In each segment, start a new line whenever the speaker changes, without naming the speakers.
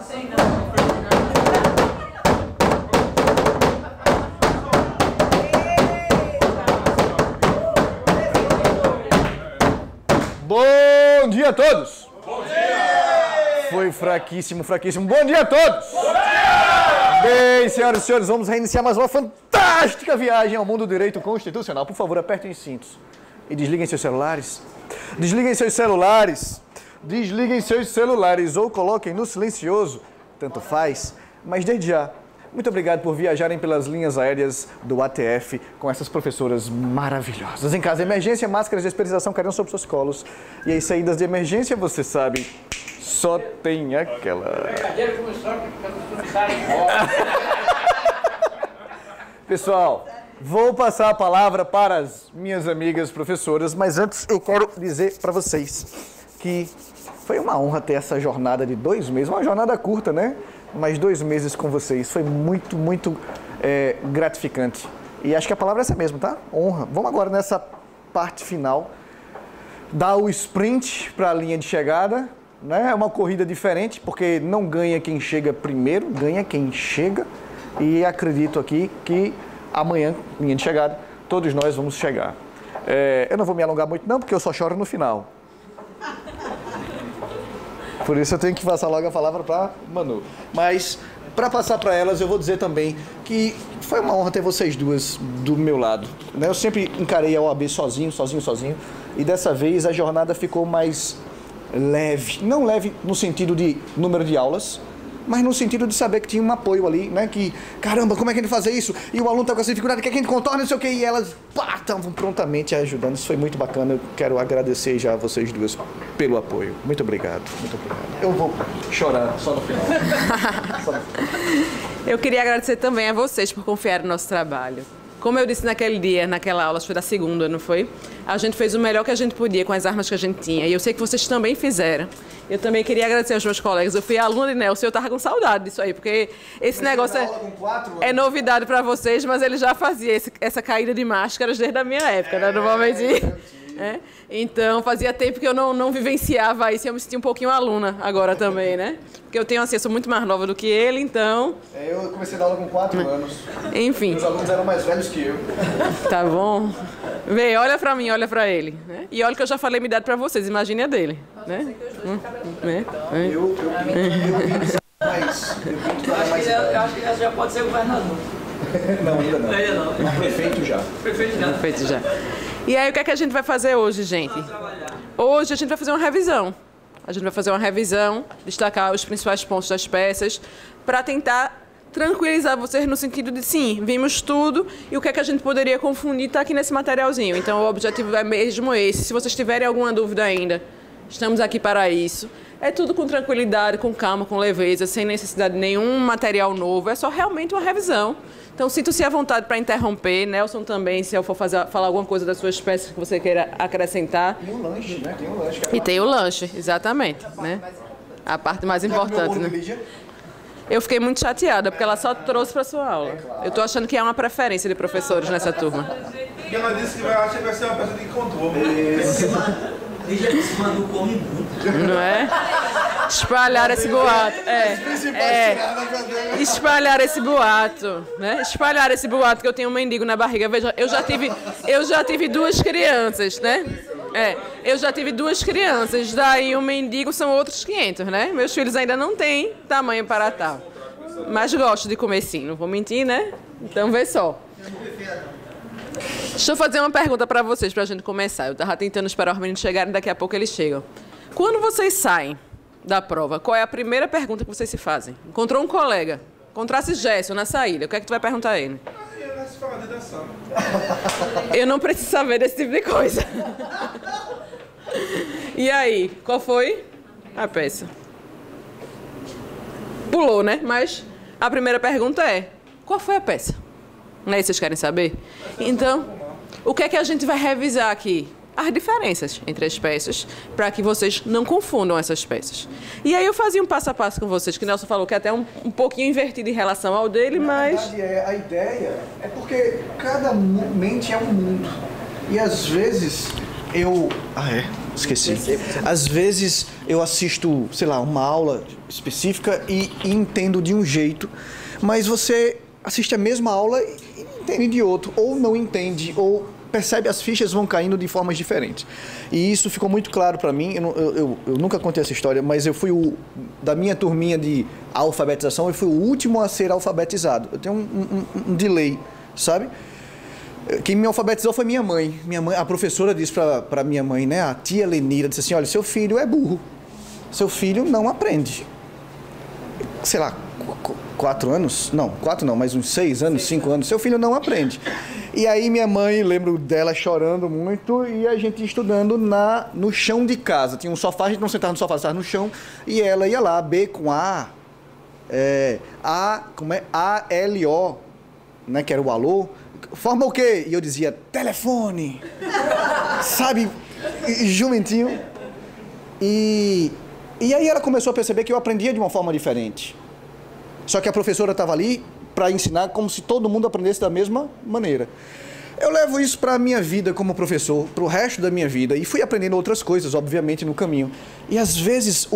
Bom dia a todos! Bom dia! Foi fraquíssimo, fraquíssimo. Bom dia a todos! Bom dia! Bem, senhoras e senhores, vamos reiniciar mais uma fantástica viagem ao mundo do direito constitucional. Por favor, apertem os cintos e desliguem seus celulares. Desliguem seus celulares. Desliguem seus celulares ou coloquem no silencioso. Tanto faz, mas desde já, muito obrigado por viajarem pelas linhas aéreas do ATF com essas professoras maravilhosas. Em caso de emergência, máscaras de esterilização cairão sobre seus colos. E as saídas de emergência, você sabe, só tem aquela. Pessoal, vou passar a palavra para as minhas amigas professoras, mas antes eu quero dizer para vocês que foi uma honra ter essa jornada de 2 meses, uma jornada curta, né? Mas 2 meses com vocês. Foi muito, muito gratificante. E acho que a palavra é essa mesmo, tá? Honra. Vamos agora nessa parte final dar o sprint para a linha de chegada, né? É uma corrida diferente, porque não ganha quem chega primeiro, ganha quem chega. E acredito aqui que amanhã, linha de chegada, todos nós vamos chegar. Eu não vou me alongar muito não, porque eu só choro no final. Por isso eu tenho que passar logo a palavra para Manu. Mas, para passar para elas, eu vou dizer também que foi uma honra ter vocês duas do meu lado, né? Eu sempre encarei a OAB sozinho. E dessa vez a jornada ficou mais leve. Não leve no sentido de número de aulas, mas no sentido de saber que tinha um apoio ali, né? Que, caramba, como é que a gente fazer isso? E o aluno tá com essa dificuldade, quer que a gente contorne, não sei o quê. E elas, estavam prontamente ajudando. Isso foi muito bacana. Eu quero agradecer já a vocês duas pelo apoio. Muito obrigado, muito obrigado. Eu vou chorar só no final.
Eu queria agradecer também a vocês por confiar no nosso trabalho. Como eu disse naquele dia, naquela aula, acho que foi da segunda, não foi? A gente fez o melhor que a gente podia com as armas que a gente tinha. E eu sei que vocês também fizeram. Eu também queria agradecer aos meus colegas. Eu fui aluna de Nelson e eu estava com saudade disso aí, porque esse negócio é novidade para vocês, mas ele já fazia essa caída de máscaras desde a minha época, né? Normalmente. Então, fazia tempo que eu não vivenciava isso e eu me senti um pouquinho aluna agora também, né? Porque eu tenho, assim, eu sou muito mais nova do que ele, então...
Eu comecei a dar aula com 4 anos.
Enfim.
Meus alunos eram mais velhos que eu.
Tá bom. Vê, olha pra mim, olha pra ele. Né? E olha que eu já falei minha idade pra vocês, imagine a dele. Né?
Eu
acho que ele já pode ser governador.
Não, ainda não.
Ainda não.
Prefeito já.
Prefeito já. E aí, o que é que a gente vai fazer hoje, gente? Hoje a gente vai fazer uma revisão. A gente vai fazer uma revisão, destacar os principais pontos das peças, para tentar tranquilizar vocês no sentido de, sim, vimos tudo e o que é que a gente poderia confundir está aqui nesse materialzinho. Então, o objetivo é mesmo esse. Se vocês tiverem alguma dúvida ainda, estamos aqui para isso. É tudo com tranquilidade, com calma, com leveza, sem necessidade de nenhum material novo. É só realmente uma revisão. Então, sinta-se à vontade para interromper. Nelson também, se eu for falar alguma coisa das suas peças que você queira acrescentar.
Tem um lanche, né? Tem um lanche.
E tem o lanche, exatamente. Né? A parte mais importante, né? Eu fiquei muito chateada, porque ela só trouxe para sua aula. Eu estou achando que é uma preferência de professores nessa turma.
E ela disse que vai ser uma peça de controle.
Não é? Espalhar esse boato. Espalhar esse boato, né? Espalhar esse boato que eu tenho um mendigo na barriga. Veja, eu já tive 2 crianças, né? Eu já tive 2 crianças, daí o mendigo são outros 500, né? Meus filhos ainda não têm tamanho para tal. Mas gosto de comer sim, não vou mentir, né? Então vê só. Deixa eu fazer uma pergunta para vocês, para a gente começar. Eu estava tentando esperar os meninos chegarem, daqui a pouco eles chegam. Quando vocês saem da prova, qual é a primeira pergunta que vocês se fazem? Encontrou um colega, encontrasse Gerson na saída, o que é que tu vai perguntar a ele? Eu não preciso saber desse tipo de coisa. E aí, qual foi a peça? Pulou, né? Mas a primeira pergunta é, qual foi a peça? Não é isso que vocês querem saber? Então, o que é que a gente vai revisar aqui? As diferenças entre as peças, para que vocês não confundam essas peças. E aí eu fazia um passo a passo com vocês, que o Nelson falou que é até um pouquinho invertido em relação ao dele, mas...
Na verdade, a ideia é porque cada mente é um mundo. E às vezes Esqueci. Às vezes eu assisto, sei lá, uma aula específica e entendo de um jeito, mas você assiste a mesma aula e entende de outro, ou não entende, ou percebe as fichas vão caindo de formas diferentes. E isso ficou muito claro para mim. Eu nunca contei essa história, mas eu fui da minha turminha de alfabetização, eu fui o último a ser alfabetizado. Eu tenho um delay, sabe? Quem me alfabetizou foi minha mãe. A professora disse para minha mãe, né? A tia Lenira disse assim: olha, seu filho é burro. Seu filho não aprende. Sei lá, 4 anos? Não, 4 não, mas uns 6 anos, 5 anos. Seu filho não aprende. E aí minha mãe, lembro dela chorando muito e a gente estudando no chão de casa. Tinha um sofá, a gente não sentava no sofá, estava no chão. E ela ia lá, B com A-L-O, né? Que era o alô. Forma o quê? E eu dizia, telefone. Sabe? Jumentinho. E aí ela começou a perceber que eu aprendia de uma forma diferente. Só que a professora estava ali para ensinar como se todo mundo aprendesse da mesma maneira. Eu levo isso para a minha vida como professor, para o resto da minha vida. E fui aprendendo outras coisas, obviamente, no caminho. E às vezes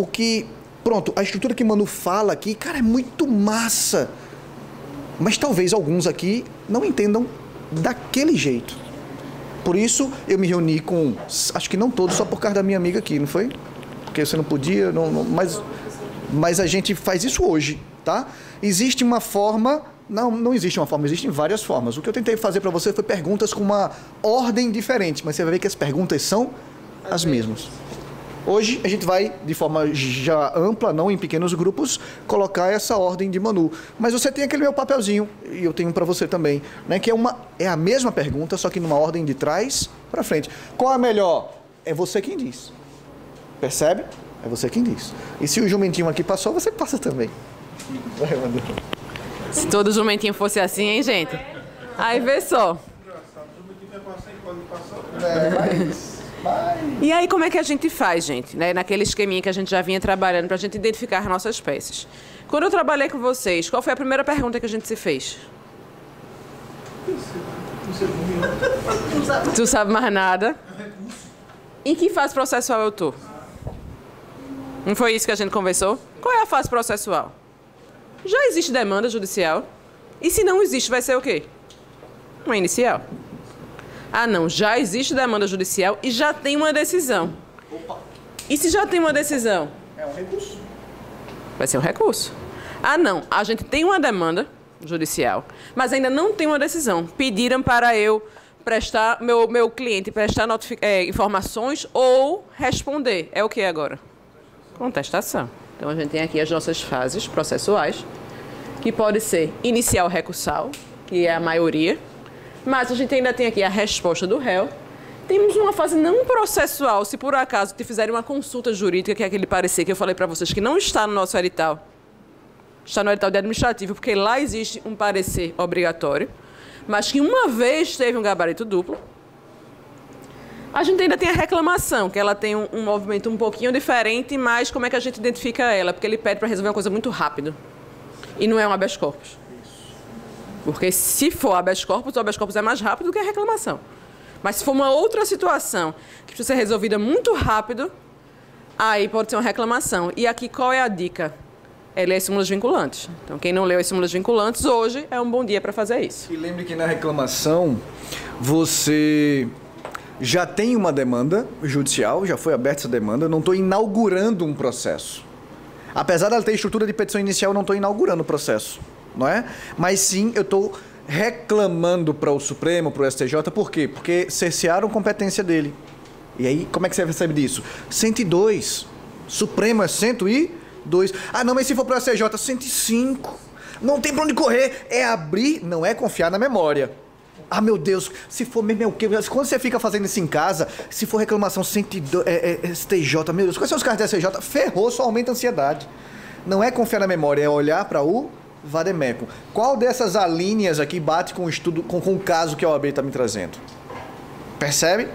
a estrutura que Manu fala aqui, cara, é muito massa. Mas talvez alguns aqui não entendam daquele jeito. Por isso, eu me reuni com, acho que não todos, só por causa da minha amiga aqui, não foi? Porque você não podia, mas a gente faz isso hoje, tá? Existe uma forma, não existe uma forma, existem várias formas. O que eu tentei fazer para você foi perguntas com uma ordem diferente, mas você vai ver que as perguntas são as mesmas. Hoje a gente vai, de forma já ampla, não em pequenos grupos, colocar essa ordem de Manu. Mas você tem aquele meu papelzinho, e eu tenho para você também, né? Que é a mesma pergunta, só que numa ordem de trás para frente. Qual é a melhor? É você quem diz. Percebe? É você quem diz. E se o jumentinho aqui passou, você passa também. Vai, Manu.
Se todo jumentinho fosse assim, hein, gente? Aí vê só. E aí, como é que a gente faz, gente? Né? Naquele esqueminha que a gente já vinha trabalhando para a gente identificar as nossas peças. Quando eu trabalhei com vocês, qual foi a primeira pergunta que a gente se fez? Tu sabe mais nada? Em que fase processual eu tô? Não foi isso que a gente conversou? Qual é a fase processual? Já existe demanda judicial? E se não existe, vai ser o quê? Uma inicial. Ah, não, já existe demanda judicial e já tem uma decisão.
Opa.
E se já tem uma decisão?
É um recurso.
Vai ser um recurso. Ah, não, a gente tem uma demanda judicial, mas ainda não tem uma decisão. Pediram para eu prestar, meu cliente prestar informações ou responder. É o que agora? Contestação. Então, a gente tem aqui as nossas fases processuais, que pode ser inicial recursal, que é a maioria, mas a gente ainda tem aqui a resposta do réu. Temos uma fase não processual, se por acaso te fizerem uma consulta jurídica, que é aquele parecer que eu falei para vocês, que não está no nosso edital. Está no edital de administrativo, porque lá existe um parecer obrigatório, mas que uma vez teve um gabarito duplo. A gente ainda tem a reclamação, que ela tem um movimento um pouquinho diferente, mas como é que a gente identifica ela? Porque ele pede para resolver uma coisa muito rápido. E não é um habeas corpus. Porque se for habeas corpus, o habeas corpus é mais rápido do que a reclamação. Mas se for uma outra situação que precisa ser resolvida muito rápido, aí pode ser uma reclamação. E aqui qual é a dica? É ler as súmulas vinculantes. Então, quem não leu as súmulas vinculantes, hoje é um bom dia para fazer isso.
E lembre que na reclamação, você já tem uma demanda judicial, já foi aberta essa demanda, eu não estou inaugurando um processo. Apesar dela ter estrutura de petição inicial, eu não estou inaugurando o processo, não é? Mas sim, eu estou reclamando para o Supremo, para o STJ, por quê? Porque cercearam competência dele. E aí, como é que você recebe disso? 102. Supremo é 102. Ah, não, mas se for para o STJ, 105. Não tem para onde correr. É abrir, não é confiar na memória. Ah, meu Deus, se for mesmo é o quê? Quando você fica fazendo isso em casa, se for reclamação 102, STJ, meu Deus, quais são os carros da STJ? Ferrou, só aumenta a ansiedade. Não é confiar na memória, é olhar para o vademécum. Qual dessas alíneas aqui bate com o estudo, com o caso que a OAB está me trazendo? Percebe?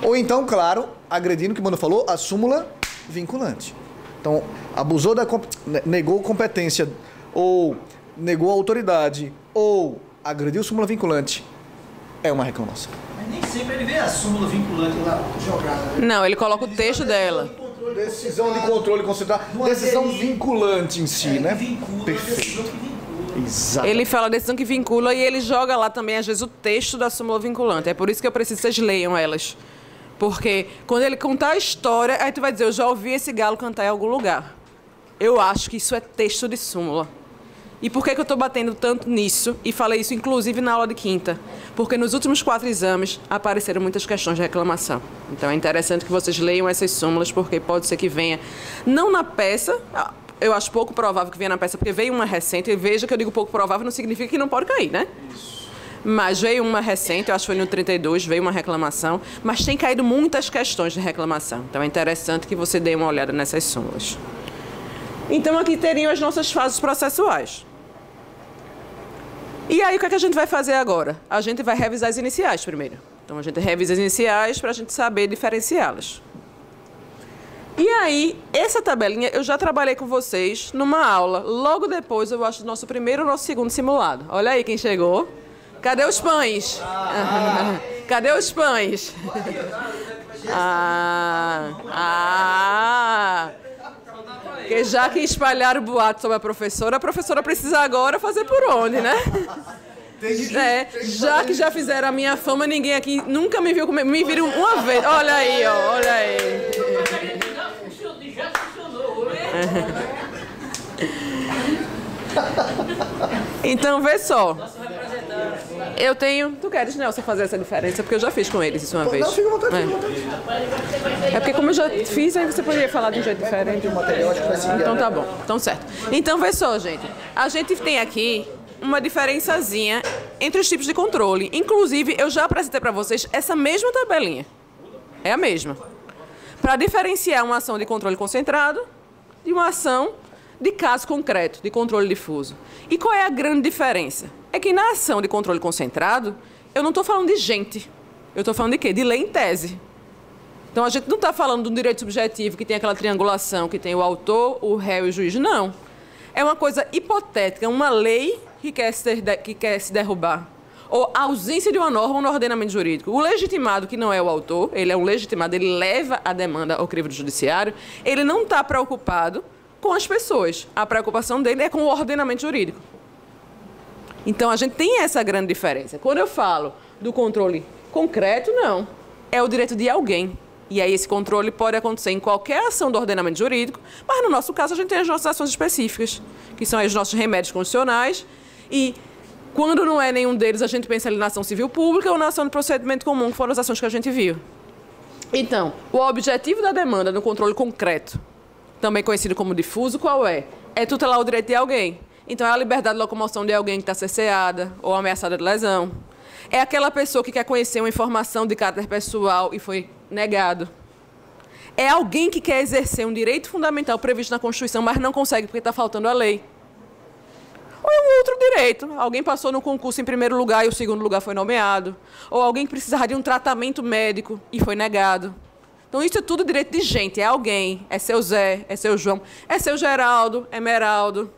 Ou então, claro, agredindo o que o Mano falou, a súmula vinculante. Então, abusou negou competência, ou negou a autoridade, ou agrediu súmula vinculante, é uma reclamação.
Mas nem
sempre ele vê a súmula vinculante lá jogada. Né?
Não, ele coloca o texto dela.
Decisão de controle concentrado. Decisão vinculante em si, né?
Perfeito.
Exato.
Ele fala decisão que vincula e ele joga lá também, às vezes, o texto da súmula vinculante. É por isso que eu preciso que vocês leiam elas. Porque quando ele contar a história, aí tu vai dizer, eu já ouvi esse galo cantar em algum lugar. Eu acho que isso é texto de súmula. E por que eu estou batendo tanto nisso? E falei isso, inclusive, na aula de quinta. Porque nos últimos 4 exames apareceram muitas questões de reclamação. Então é interessante que vocês leiam essas súmulas, porque pode ser que venha, não na peça, eu acho pouco provável que venha na peça, porque veio uma recente, e veja que eu digo pouco provável, não significa que não pode cair, né? Isso. Mas veio uma recente, eu acho que foi no 32, veio uma reclamação, mas tem caído muitas questões de reclamação. Então é interessante que você dê uma olhada nessas súmulas. Então aqui teriam as nossas fases processuais. E aí o que é que a gente vai fazer agora? A gente vai revisar as iniciais primeiro. Então a gente revisa as iniciais para a gente saber diferenciá-las. E aí, essa tabelinha eu já trabalhei com vocês numa aula. Logo depois, eu acho, do nosso primeiro ou nosso segundo simulado. Olha aí quem chegou. Cadê os pães? Cadê os pães? Porque já que espalharam o boato sobre a professora precisa agora fazer por onde, né? Já que já fizeram a minha fama, ninguém aqui nunca me viu comer. Me viram uma vez. Olha aí, ó, olha aí.
Já funcionou,
Então, vê só. Eu tenho... Tu queres, Nelson, fazer essa diferença? Porque eu já fiz com eles isso uma vez.
Não, fica à vontade, fica à vontade.
É porque como eu já fiz, aí você poderia falar de um jeito diferente. Então tá bom, então certo. Então, vê só, gente. A gente tem aqui uma diferençazinha entre os tipos de controle. Inclusive, eu já apresentei para vocês essa mesma tabelinha. É a mesma. Para diferenciar uma ação de controle concentrado de uma ação de caso concreto, de controle difuso. E qual é a grande diferença? É que na ação de controle concentrado, eu não estou falando de gente. Eu estou falando de quê? De lei em tese. Então, a gente não está falando de um direito subjetivo que tem aquela triangulação, que tem o autor, o réu e o juiz. Não. É uma coisa hipotética, uma lei que quer se derrubar. Ou a ausência de uma norma no ordenamento jurídico. O legitimado, que não é o autor, ele é um legitimado, ele leva a demanda ao crivo do judiciário, ele não está preocupado com as pessoas. A preocupação dele é com o ordenamento jurídico. Então, a gente tem essa grande diferença. Quando eu falo do controle concreto, não. É o direito de alguém. E aí, esse controle pode acontecer em qualquer ação do ordenamento jurídico, mas, no nosso caso, a gente tem as nossas ações específicas, que são os nossos remédios constitucionais. E, quando não é nenhum deles, a gente pensa ali na ação civil pública ou na ação de procedimento comum, que foram as ações que a gente viu. Então, o objetivo da demanda no controle concreto, também conhecido como difuso, qual é? É tutelar o direito de alguém. Então, é a liberdade de locomoção de alguém que está cerceada ou ameaçada de lesão. É aquela pessoa que quer conhecer uma informação de caráter pessoal e foi negado. É alguém que quer exercer um direito fundamental previsto na Constituição, mas não consegue porque está faltando a lei. Ou é um outro direito. Alguém passou no concurso em primeiro lugar e o segundo lugar foi nomeado. Ou alguém que precisava de um tratamento médico e foi negado. Então, isso é tudo direito de gente. É alguém. É seu Zé, é seu João, é seu Geraldo, é Meraldo,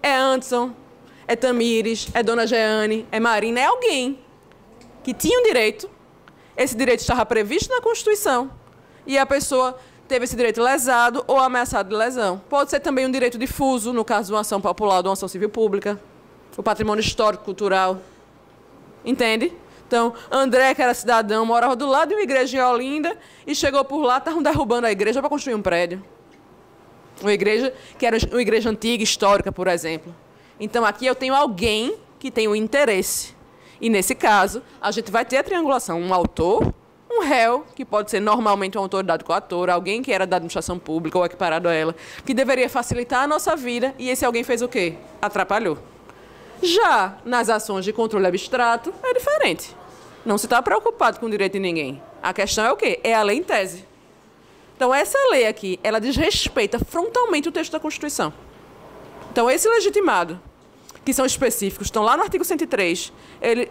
é Anderson, é Tamires, é Dona Jeane, é Marina. É alguém que tinha um direito. Esse direito estava previsto na Constituição. E a pessoa teve esse direito lesado ou ameaçado de lesão. Pode ser também um direito difuso, no caso de uma ação popular ou de uma ação civil pública. O patrimônio histórico, cultural. Entende? Então, André, que era cidadão, morava do lado de uma igreja em Olinda e chegou por lá, estavam derrubando a igreja para construir um prédio. Uma igreja que era uma igreja antiga, histórica, por exemplo. Então, aqui eu tenho alguém que tem um interesse. E, nesse caso, a gente vai ter a triangulação. Um autor, um réu, que pode ser normalmente uma autoridade coatora, alguém que era da administração pública ou equiparado a ela, que deveria facilitar a nossa vida, e esse alguém fez o quê? Atrapalhou. Já nas ações de controle abstrato, é diferente. Não se está preocupado com o direito de ninguém. A questão é o quê? É a lei em tese. Então, essa lei aqui, ela desrespeita frontalmente o texto da Constituição. Então, esse legitimado, que são específicos, estão lá no artigo 103,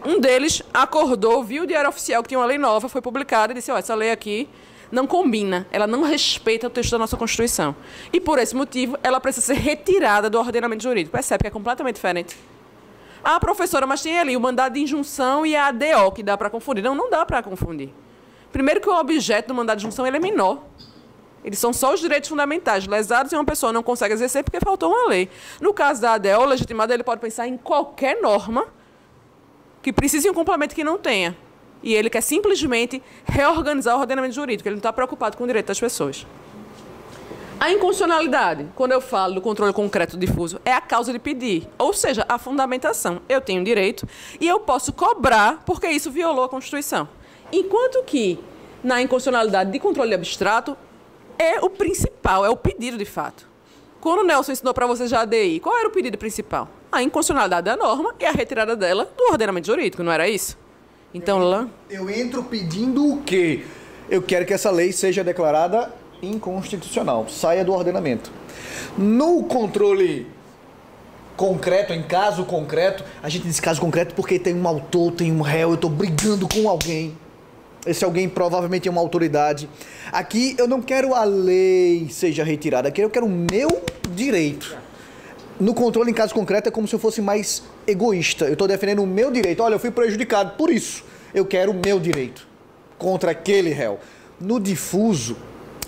um deles acordou, viu o Diário Oficial que tinha uma lei nova, foi publicada e disse, ó, essa lei aqui não combina, ela não respeita o texto da nossa Constituição. E, por esse motivo, ela precisa ser retirada do ordenamento jurídico. Percebe que é completamente diferente. Ah, professora, mas tem ali o mandado de injunção e a ADO, que dá para confundir. Não, não dá para confundir. Primeiro que o objeto do mandado de injunção ele é menor. Eles são só os direitos fundamentais lesados e uma pessoa não consegue exercer porque faltou uma lei. No caso da ADO, o legitimado ele pode pensar em qualquer norma que precise de um complemento que não tenha. E ele quer simplesmente reorganizar o ordenamento jurídico. Ele não está preocupado com o direito das pessoas. A inconstitucionalidade, quando eu falo do controle concreto difuso, é a causa de pedir. Ou seja, a fundamentação. Eu tenho direito e eu posso cobrar porque isso violou a Constituição. Enquanto que, na inconstitucionalidade de controle abstrato, é o principal, é o pedido de fato. Quando o Nelson ensinou para vocês já a ADI, qual era o pedido principal? A inconstitucionalidade da norma e a retirada dela do ordenamento jurídico, não era isso? Então, lá...
Eu entro pedindo o quê? Eu quero que essa lei seja declarada inconstitucional, saia do ordenamento. No controle concreto, em caso concreto, a gente diz caso concreto porque tem um autor, tem um réu, eu estou brigando com alguém. Esse alguém provavelmente é uma autoridade. Aqui eu não quero a lei seja retirada, aqui eu quero o meu direito. No controle em caso concreto é como se eu fosse mais egoísta. Eu estou defendendo o meu direito. Olha, eu fui prejudicado, por isso eu quero o meu direito contra aquele réu. No difuso,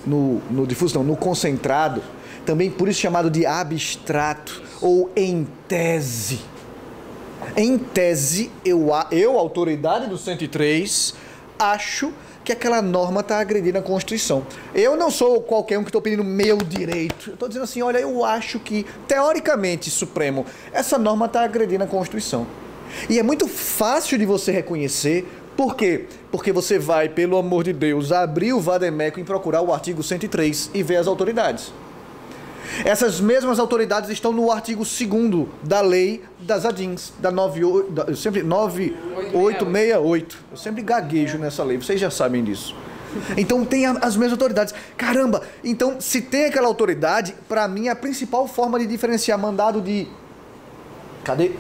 no concentrado, também por isso chamado de abstrato ou em tese. Em tese, eu autoridade do 103, acho que aquela norma está agredindo a Constituição. Eu não sou qualquer um que estou pedindo meu direito. Eu estou dizendo assim, olha, eu acho que, teoricamente, Supremo, essa norma está agredindo a Constituição. E é muito fácil de você reconhecer. Por quê? Porque você vai, pelo amor de Deus, abrir o Vademécum e procurar o artigo 103 e ver as autoridades. Essas mesmas autoridades estão no artigo 2º da lei das ADINs, da 9868. Eu sempre gaguejo nessa lei, vocês já sabem disso. Então tem as mesmas autoridades. Caramba, então se tem aquela autoridade, para mim a principal forma de diferenciar mandado de... Cadê?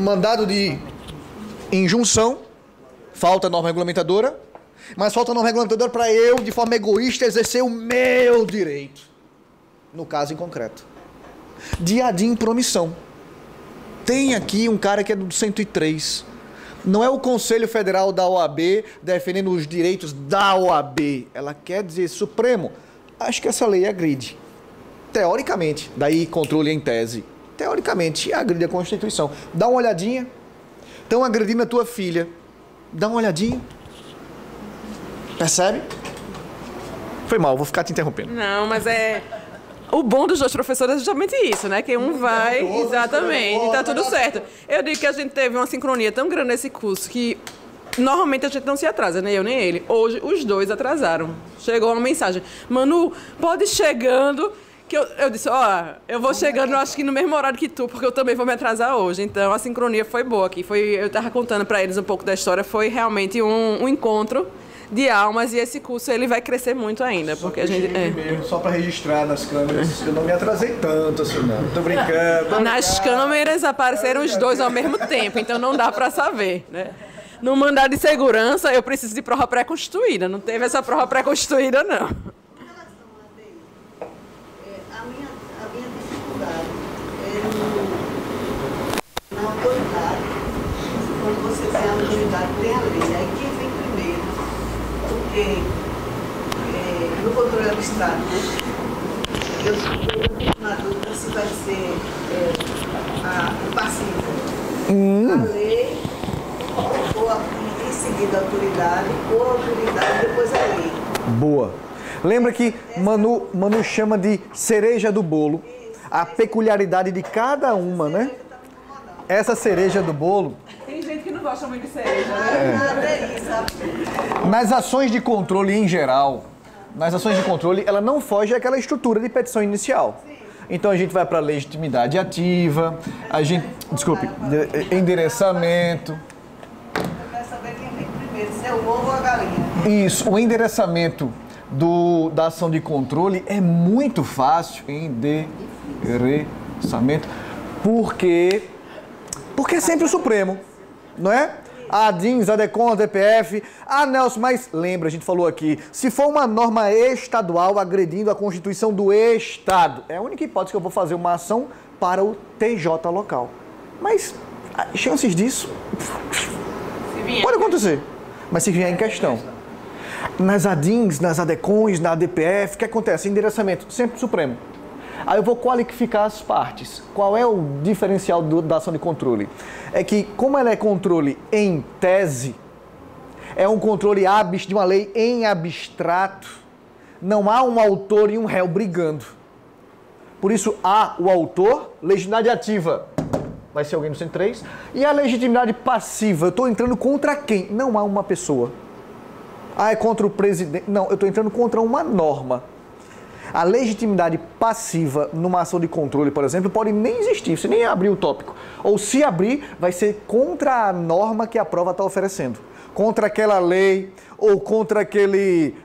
Mandado de injunção, falta norma regulamentadora, mas falta norma regulamentadora para eu, de forma egoísta, exercer o meu direito. No caso em concreto. De ADIM por omissão. Tem aqui um cara que é do 103. Não é o Conselho Federal da OAB defendendo os direitos da OAB. Ela quer dizer, Supremo, acho que essa lei agride. Teoricamente, daí controle em tese. Teoricamente, agride a Constituição. Dá uma olhadinha. Estão agredindo a tua filha. Dá uma olhadinha. Percebe? Foi mal, vou ficar te interrompendo.
Não, mas é... O bom dos dois professores é justamente isso, né? Que um vai... Exatamente, e tá tudo certo. Eu digo que a gente teve uma sincronia tão grande nesse curso que normalmente a gente não se atrasa, nem eu nem ele. Hoje, os dois atrasaram. Chegou uma mensagem. Manu, pode ir chegando... Que eu disse, eu vou chegando, eu acho que no mesmo horário que tu, porque eu também vou me atrasar hoje. Então, a sincronia foi boa aqui. Eu estava contando para eles um pouco da história. Foi realmente um encontro de almas e esse curso ele vai crescer muito ainda, porque a gente...
Só para registrar nas câmeras, eu não me atrasei tanto assim, não. Tô brincando.
Nas câmeras apareceram os dois ao mesmo tempo, então não dá para saber, né? No mandado de segurança, eu preciso de prova pré-constituída. Não teve essa prova pré-constituída, não.
Na autoridade, quando você tem a autoridade, tem a lei, aí quem vem primeiro? Porque no controle abstrato, né? Eu fico na dúvida se vai ser o passivo, a lei, ou em seguida a autoridade, ou a autoridade depois a lei.
Boa. Lembra que Manu chama de cereja do bolo, a peculiaridade de cada uma, né? Essa cereja do bolo...
Tem gente que não gosta muito de cereja, né?
Nas ações de controle em geral, ela não foge àquela estrutura de petição inicial. Então a gente vai para a legitimidade ativa, endereçamento.
Eu quero saber quem vem primeiro, se é o ovo ou a galinha.
Isso, o endereçamento da ação de controle é muito fácil, endereçamento, porque é sempre o Supremo, não é? A ADINS, a DECON, a DPF. Ah, Nelson, mas lembra, a gente falou aqui, se for uma norma estadual agredindo a Constituição do Estado, é a única hipótese que eu vou fazer uma ação para o TJ local. Mas chances disso pode acontecer. Mas se vier em questão. Nas ADINs, nas ADECONs, na ADPF, o que acontece? Endereçamento sempre Supremo. Aí eu vou qualificar as partes. Qual é o diferencial da ação de controle? É que, como ela é controle em tese, é um controle de uma lei em abstrato, não há um autor e um réu brigando. Por isso, há o autor, legitimidade ativa, vai ser alguém no 103, e a legitimidade passiva, eu estou entrando contra quem? Não há uma pessoa. Ah, é contra o presidente. Não, eu estou entrando contra uma norma. A legitimidade passiva numa ação de controle, por exemplo, pode nem existir, você nem abrir o tópico. Ou se abrir, vai ser contra a norma que a prova está oferecendo. Contra aquela lei, ou contra aquele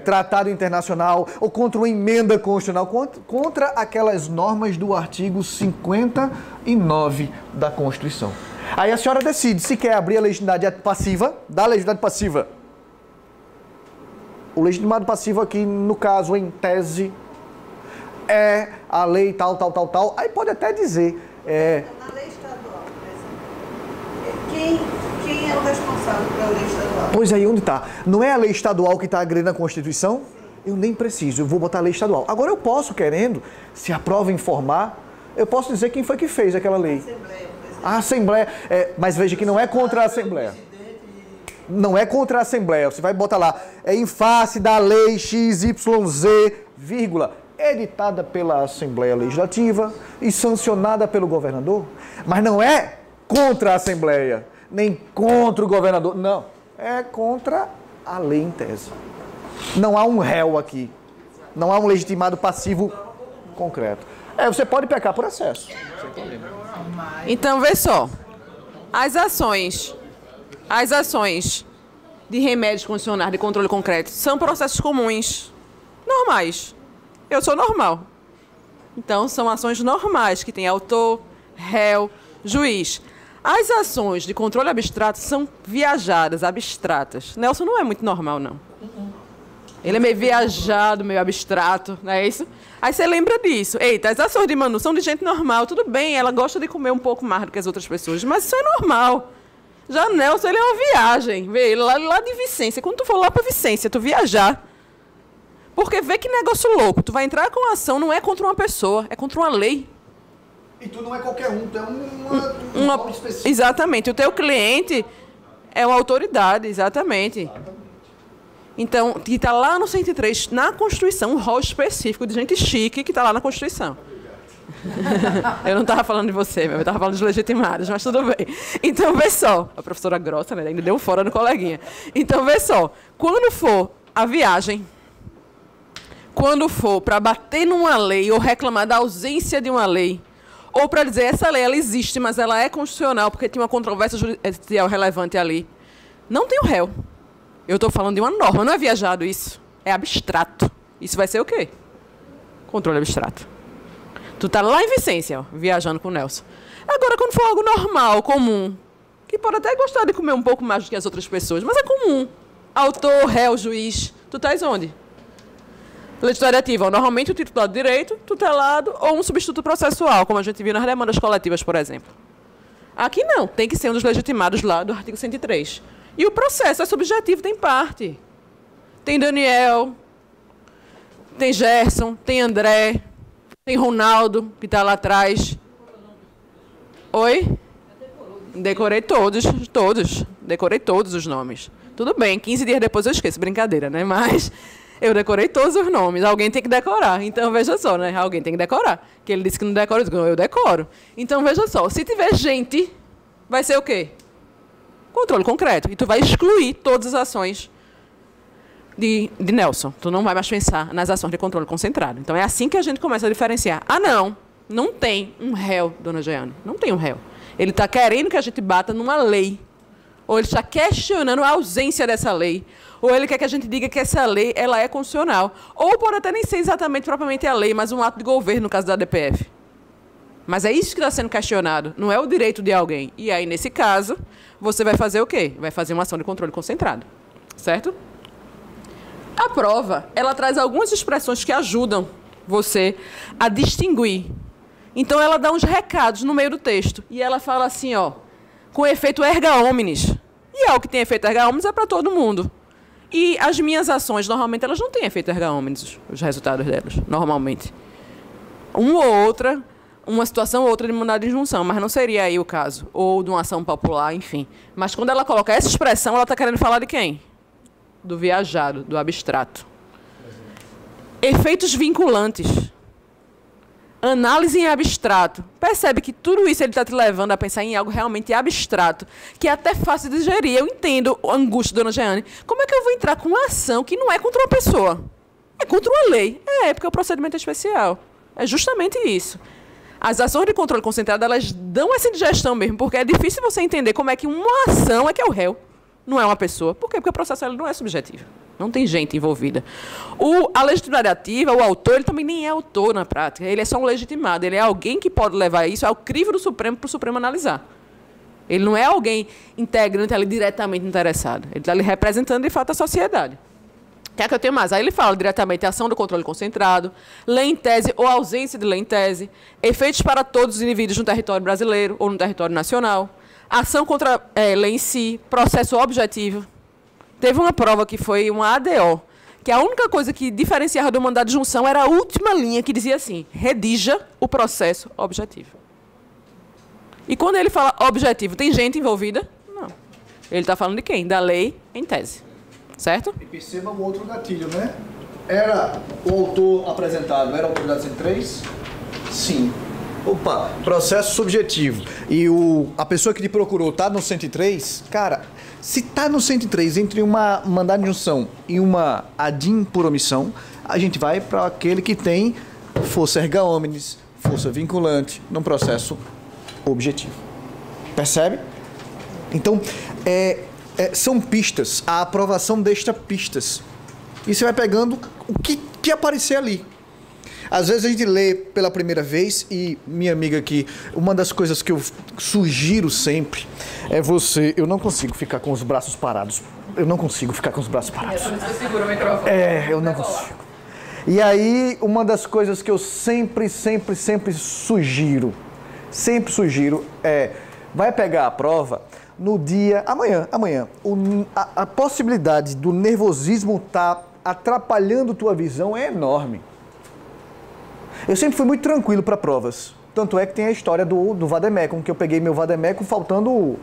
tratado internacional, ou contra uma emenda constitucional, contra aquelas normas do artigo 59 da Constituição. Aí a senhora decide se quer abrir a legitimidade passiva, da legitimidade passiva. O legitimado passivo aqui, no caso, em tese, é a lei tal. Aí pode até dizer...
Na lei estadual, por exemplo, quem é o responsável pela lei estadual?
Pois aí, onde está? Não é a lei estadual que está agredindo a Constituição? Eu nem preciso, eu vou botar a lei estadual. Agora eu posso, querendo, se a prova informar, eu posso dizer quem foi que fez aquela lei. A Assembleia, mas veja que não é contra a Assembleia. Não é contra a Assembleia, você vai botar lá, em face da lei XYZ, vírgula, editada pela Assembleia Legislativa e sancionada pelo governador, mas não é contra a Assembleia, nem contra o governador, não, é contra a lei em tese. Não há um réu aqui, não há um legitimado passivo concreto. Você pode pecar por excesso, sem problema.
Então, vê só, as ações de remédios condicionais de controle concreto são processos comuns, normais. Eu sou normal. Então, são ações normais, que tem autor, réu, juiz. As ações de controle abstrato são viajadas, abstratas. Nelson não é muito normal, não. Ele é meio viajado, meio abstrato, não é isso? Aí você lembra disso. Eita, as ações de Manu são de gente normal. Tudo bem, ela gosta de comer um pouco mais do que as outras pessoas, mas isso é normal. Já Nelson, ele é uma viagem. Vê, lá de Vicência. Quando tu for lá para Vicência, tu viajar. Porque vê que negócio louco. Tu vai entrar com a ação, não é contra uma pessoa, é contra uma lei.
E tu não é qualquer um, tu é uma nome específico.
Exatamente. O teu cliente é uma autoridade, exatamente. Então, que está lá no 103, na Constituição, um rol específico de gente chique que está lá na Constituição. Eu não estava falando de você, eu estava falando dos legitimados, mas tudo bem. Então, vê só. A professora grossa, né? Ainda deu um fora no coleguinha. Então, vê só. Quando for a viagem, quando for para bater numa lei ou reclamar da ausência de uma lei, ou para dizer essa lei ela existe, mas ela é constitucional porque tinha uma controvérsia judicial relevante ali, não tem o réu. Eu estou falando de uma norma, não é viajado isso. É abstrato. Isso vai ser o quê? Controle abstrato. Tu tá lá em Vicência, ó, viajando com o Nelson. Agora, quando for algo normal, comum, que pode até gostar de comer um pouco mais do que as outras pessoas, mas é comum. Autor, réu, juiz, tu estás onde? Legislativa, normalmente o titular de direito, tutelado ou um substituto processual, como a gente viu nas demandas coletivas, por exemplo. Aqui não, tem que ser um dos legitimados lá do artigo 103. E o processo é subjetivo, tem parte. Tem Daniel, tem Gerson, tem André, tem Ronaldo, que está lá atrás. Oi? Decorei todos. Decorei todos os nomes. Tudo bem, 15 dias depois eu esqueço, brincadeira, né? Mas eu decorei todos os nomes. Alguém tem que decorar. Então, veja só, né? Alguém tem que decorar. Que ele disse que não decora, eu decoro. Então, veja só, se tiver gente, vai ser o quê? Controle concreto. E tu vai excluir todas as ações de Nelson. Tu não vai mais pensar nas ações de controle concentrado. Então, é assim que a gente começa a diferenciar. Ah, não tem um réu, dona Jeane. Não tem um réu. Ele está querendo que a gente bata numa lei. Ou ele está questionando a ausência dessa lei. Ou ele quer que a gente diga que essa lei ela é constitucional. Ou pode até nem ser exatamente propriamente a lei, mas um ato de governo, no caso da DPF. Mas é isso que está sendo questionado, não é o direito de alguém. E aí, nesse caso, você vai fazer o quê? Vai fazer uma ação de controle concentrado. Certo? A prova, ela traz algumas expressões que ajudam você a distinguir Então, ela dá uns recados no meio do texto. E ela fala assim, ó, com efeito erga omnes. E algo que tem efeito erga omnes é para todo mundo. E as minhas ações, normalmente, elas não têm efeito erga omnes, os resultados delas, normalmente. Uma ou outra, uma situação ou outra de mandado de injunção, mas não seria aí o caso. Ou de uma ação popular, enfim. Mas quando ela coloca essa expressão, ela está querendo falar de quem? Do viajado, do abstrato. Efeitos vinculantes. Análise em abstrato. Percebe que tudo isso ele está te levando a pensar em algo realmente abstrato, que é até fácil de digerir. Eu entendo a angústia, dona Jeane. Como é que eu vou entrar com uma ação que não é contra uma pessoa? É contra uma lei. É, porque o procedimento é especial. É justamente isso. As ações de controle concentrado, elas dão essa indigestão mesmo, porque é difícil você entender como é que uma ação é que é o réu, não é uma pessoa. Por quê? Porque o processo ele não é subjetivo. Não tem gente envolvida. A legitimidade ativa, o autor, ele também nem é autor na prática. Ele é só um legitimado. Ele é alguém que pode levar isso ao crivo do Supremo para o Supremo analisar. Ele não é alguém integrante ali diretamente interessado. Ele está ali representando, de fato, a sociedade. O que é que eu tenho mais? Aí ele fala diretamente a ação do controle concentrado, lei em tese ou ausência de lei em tese, efeitos para todos os indivíduos no território brasileiro ou no território nacional, ação contra a lei em si, processo objetivo. Teve uma prova que foi uma ADO, que a única coisa que diferenciava do mandado de junção era a última linha que dizia assim, redija o processo objetivo. E quando ele fala objetivo, tem gente envolvida? Não. Ele está falando de quem? Da lei em tese. Certo?
E perceba o outro gatilho, né? Era o autor apresentado, era a autoridade 103? Sim. Opa, processo subjetivo. E a pessoa que te procurou tá no 103? Cara, se tá no 103 entre uma mandado de injunção e uma ADIM por omissão, a gente vai para aquele que tem força erga omnes, força vinculante, num processo objetivo. Percebe? Então, são pistas, a aprovação deixa pistas. E você vai pegando o que aparecer ali. Às vezes a gente lê pela primeira vez e, minha amiga aqui, uma das coisas que eu sugiro sempre é você... Eu não consigo ficar com os braços parados. Eu não consigo ficar com os braços parados.
Você segura o microfone.
Eu não consigo. E aí, uma das coisas que eu sempre sugiro é... Vai pegar a prova... No dia... Amanhã. A possibilidade do nervosismo estar atrapalhando tua visão é enorme. Eu sempre fui muito tranquilo para provas. Tanto é que tem a história do vademecum, que eu peguei meu vademecum faltando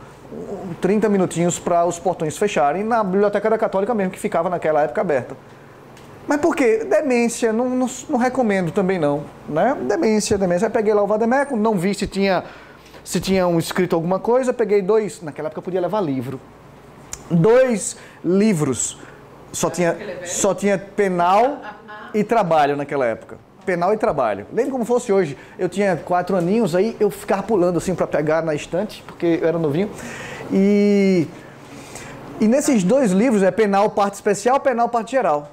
30 minutinhos para os portões fecharem na Biblioteca da Católica mesmo, que ficava naquela época aberta. Mas por quê? Demência, não recomendo também não, né? Demência. Aí peguei lá o vademecum, não vi se tinham escrito alguma coisa, peguei 2, naquela época eu podia levar livro. 2 livros, só tinha penal e trabalho naquela época. Penal e trabalho. Lembra como fosse hoje, eu tinha 4 aninhos, aí eu ficava pulando assim para pegar na estante, porque eu era novinho. E nesses 2 livros é penal parte especial, penal parte geral.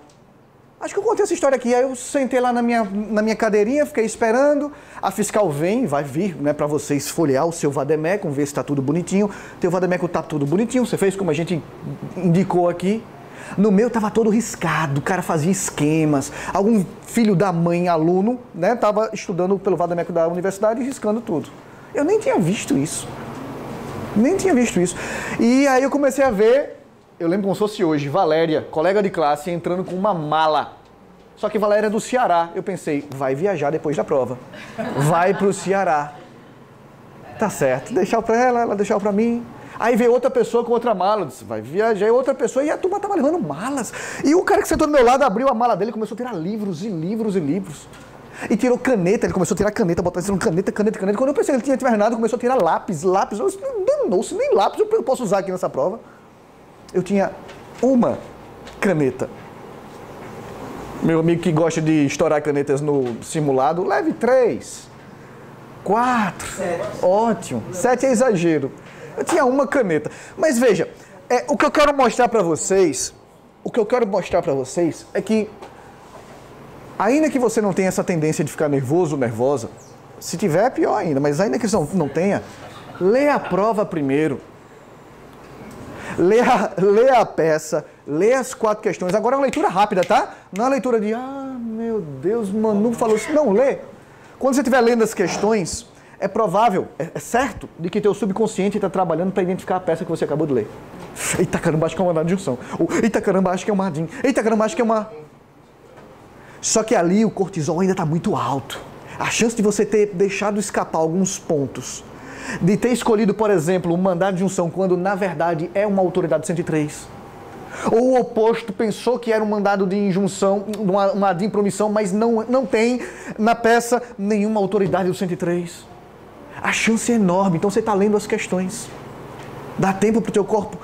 Acho que eu contei essa história aqui, aí eu sentei lá na minha cadeirinha, fiquei esperando, a fiscal vai vir, né, para você esfolhear o seu vademecum, ver se está tudo bonitinho. Teu vademecum está tudo bonitinho, você fez como a gente indicou aqui. No meu estava todo riscado, o cara fazia esquemas, algum filho da mãe, aluno, né, estava estudando pelo vademecum da universidade e riscando tudo. Eu nem tinha visto isso. E aí eu comecei a ver... Eu lembro como se fosse hoje, Valéria, colega de classe, entrando com uma mala. Só que Valéria é do Ceará. Eu pensei, vai viajar depois da prova. Vai pro Ceará. Tá certo, deixar pra ela deixar pra mim. Aí veio outra pessoa com outra mala, eu disse, vai viajar, e outra pessoa, e a turma tava levando malas. E o cara que sentou do meu lado abriu a mala dele e começou a tirar livros e livros e livros. E tirou caneta, ele começou a tirar caneta, botar assim, caneta. Quando eu pensei que ele tinha terminado, começou a tirar lápis. Eu disse, danou-se, nem lápis eu posso usar aqui nessa prova. Eu tinha uma caneta. Meu amigo que gosta de estourar canetas no simulado, leve 3, 4. 7. Ótimo. 7 é exagero. Eu tinha uma caneta. Mas veja, o que eu quero mostrar para vocês, é que, ainda que você não tenha essa tendência de ficar nervoso ou nervosa, se tiver, pior ainda, mas ainda que você não tenha, lê a prova primeiro. Lê a peça, lê as 4 questões. Agora é uma leitura rápida, tá? Não é uma leitura de, meu Deus, Manu falou assim. Não, lê. Quando você estiver lendo as questões, é provável, é certo, de que teu subconsciente está trabalhando para identificar a peça que você acabou de ler. Eita caramba, acho que é uma mandado de junção. Eita caramba, acho que é uma ADIM. Eita caramba, acho que é uma... Só que ali o cortisol ainda está muito alto. A chance de você ter deixado escapar alguns pontos, de ter escolhido, por exemplo, um mandado de junção quando na verdade é uma autoridade 103. Ou o oposto, pensou que era um mandado de injunção, uma ADIM promissão, mas não tem na peça nenhuma autoridade do 103. A chance é enorme, então você está lendo as questões. Dá tempo para o teu corpo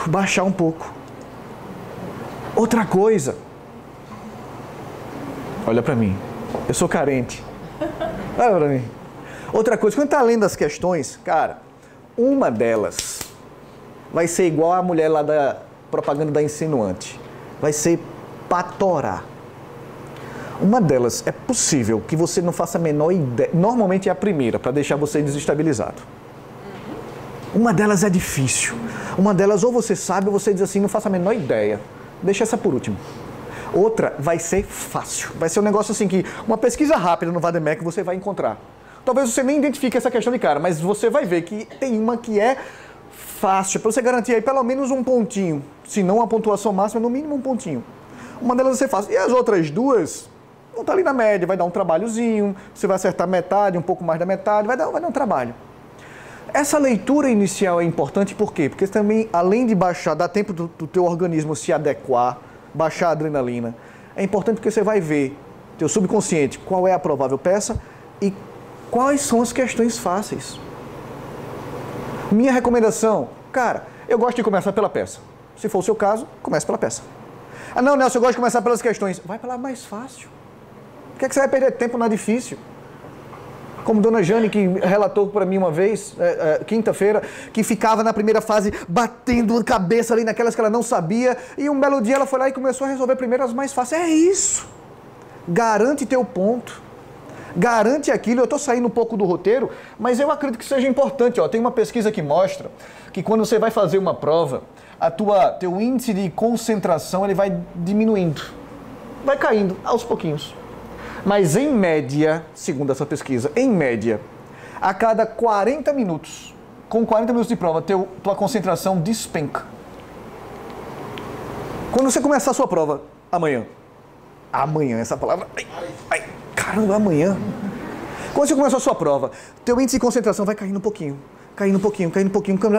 baixar um pouco. Outra coisa. Olha para mim. Eu sou carente. Olha para mim. Outra coisa, quando está lendo as questões, cara, uma delas vai ser igual a mulher lá da propaganda da insinuante. Vai ser patorar. Uma delas é possível que você não faça a menor ideia. Normalmente é a primeira, para deixar você desestabilizado. Uma delas é difícil. Uma delas ou você sabe ou você diz assim, não faço a menor ideia. Deixa essa por último. Outra vai ser fácil. Vai ser um negócio assim que uma pesquisa rápida no Vademec você vai encontrar. Talvez você nem identifique essa questão de cara, mas você vai ver que tem uma que é fácil, para você garantir aí pelo menos um pontinho. Se não a pontuação máxima, no mínimo um pontinho. Uma delas vai ser fácil. E as outras duas vão estar ali na média, vai dar um trabalhozinho, você vai acertar metade, um pouco mais da metade, vai dar um trabalho. Essa leitura inicial é importante por quê? Porque também, além de baixar, dá tempo do teu organismo se adequar, baixar a adrenalina, é importante porque você vai ver, teu subconsciente, qual é a provável peça e quais são as questões fáceis. Minha recomendação, cara, eu gosto de começar pela peça. Se for o seu caso, comece pela peça. Ah não, Nelson, eu gosto de começar pelas questões. Vai pela mais fácil. Por que você vai perder tempo na difícil? Como Dona Jane, que relatou para mim uma vez, quinta-feira, que ficava na primeira fase batendo a cabeça ali naquelas que ela não sabia, e um belo dia ela foi lá e começou a resolver primeiro as mais fáceis. É isso! Garante teu ponto. Garante aquilo. Eu estou saindo um pouco do roteiro, mas eu acredito que seja importante. Ó, tem uma pesquisa que mostra que quando você vai fazer uma prova, teu índice de concentração ele vai diminuindo. Vai caindo aos pouquinhos. Mas em média, segundo essa pesquisa, em média, a cada 40 minutos, com 40 minutos de prova, tua concentração despenca. Quando você começar a sua prova, amanhã, essa palavra, caramba, amanhã. Quando você começar a sua prova, teu índice de concentração vai caindo um pouquinho,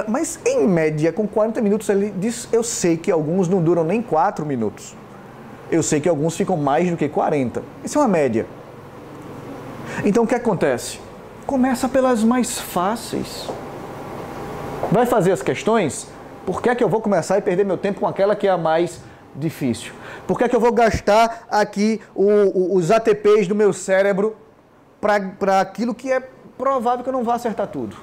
mas em média, com 40 minutos, ele diz, eu sei que alguns não duram nem 4 minutos. Eu sei que alguns ficam mais do que 40. Isso é uma média. Então, o que acontece? Começa pelas mais fáceis. Vai fazer as questões? Por que é que eu vou começar e perder meu tempo com aquela que é a mais difícil? Por que é que eu vou gastar aqui os ATPs do meu cérebro para aquilo que é provável que eu não vá acertar tudo?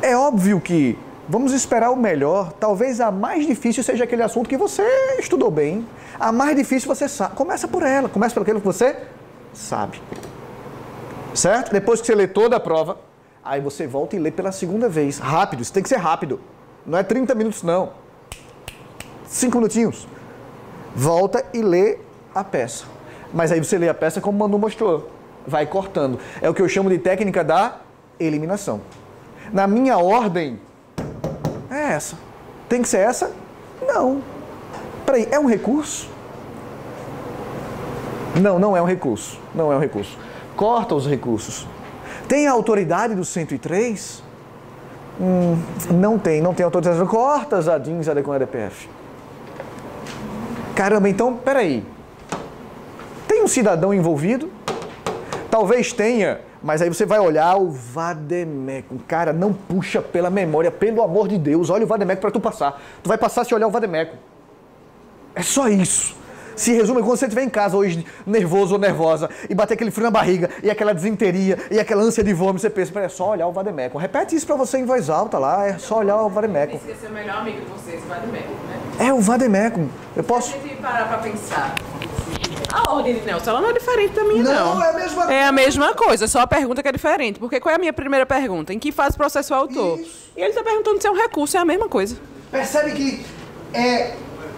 É óbvio que vamos esperar o melhor. Talvez a mais difícil seja aquele assunto que você estudou bem. A mais difícil você sabe. Começa por ela. Começa por aquilo que você sabe. Certo? Depois que você lê toda a prova, aí você volta e lê pela segunda vez. Rápido. Isso tem que ser rápido. Não é 30 minutos, não. 5 minutinhos. Volta e lê a peça. Mas aí você lê a peça como o Manu mostrou. Vai cortando. É o que eu chamo de técnica da eliminação. Na minha ordem, é essa. Tem que ser essa? Não. Peraí, é um recurso? Não, não é um recurso. Não é um recurso. Corta os recursos. Tem a autoridade do 103? Não tem autorização. Corta as ADIMs com a ADPF. Caramba, então, peraí. Tem um cidadão envolvido? Talvez tenha. Mas aí você vai olhar o vademecum. Cara, não puxa pela memória, pelo amor de Deus. Olha o vademecum para tu passar. Tu vai passar se olhar o vademecum. É só isso. Se resume quando você estiver em casa hoje, nervoso ou nervosa, e bater aquele frio na barriga, e aquela desinteria, e aquela ânsia de vômito, você pensa, é só olhar o vademecum. Repete isso para você em voz alta lá, é só olhar o vademecum.
Esse é o melhor amigo de vocês, o vademecum, né?
É o vademecum. Eu posso...
Se a gente parar para pensar... A ordem de Nelson, ela não é diferente da minha, não.
Não, é a mesma coisa.
É a mesma coisa, só a pergunta que é diferente. Porque qual é a minha primeira pergunta? Em que fase processual eu tô?
Isso.
E ele está perguntando se é um recurso, é a mesma coisa.
Percebe que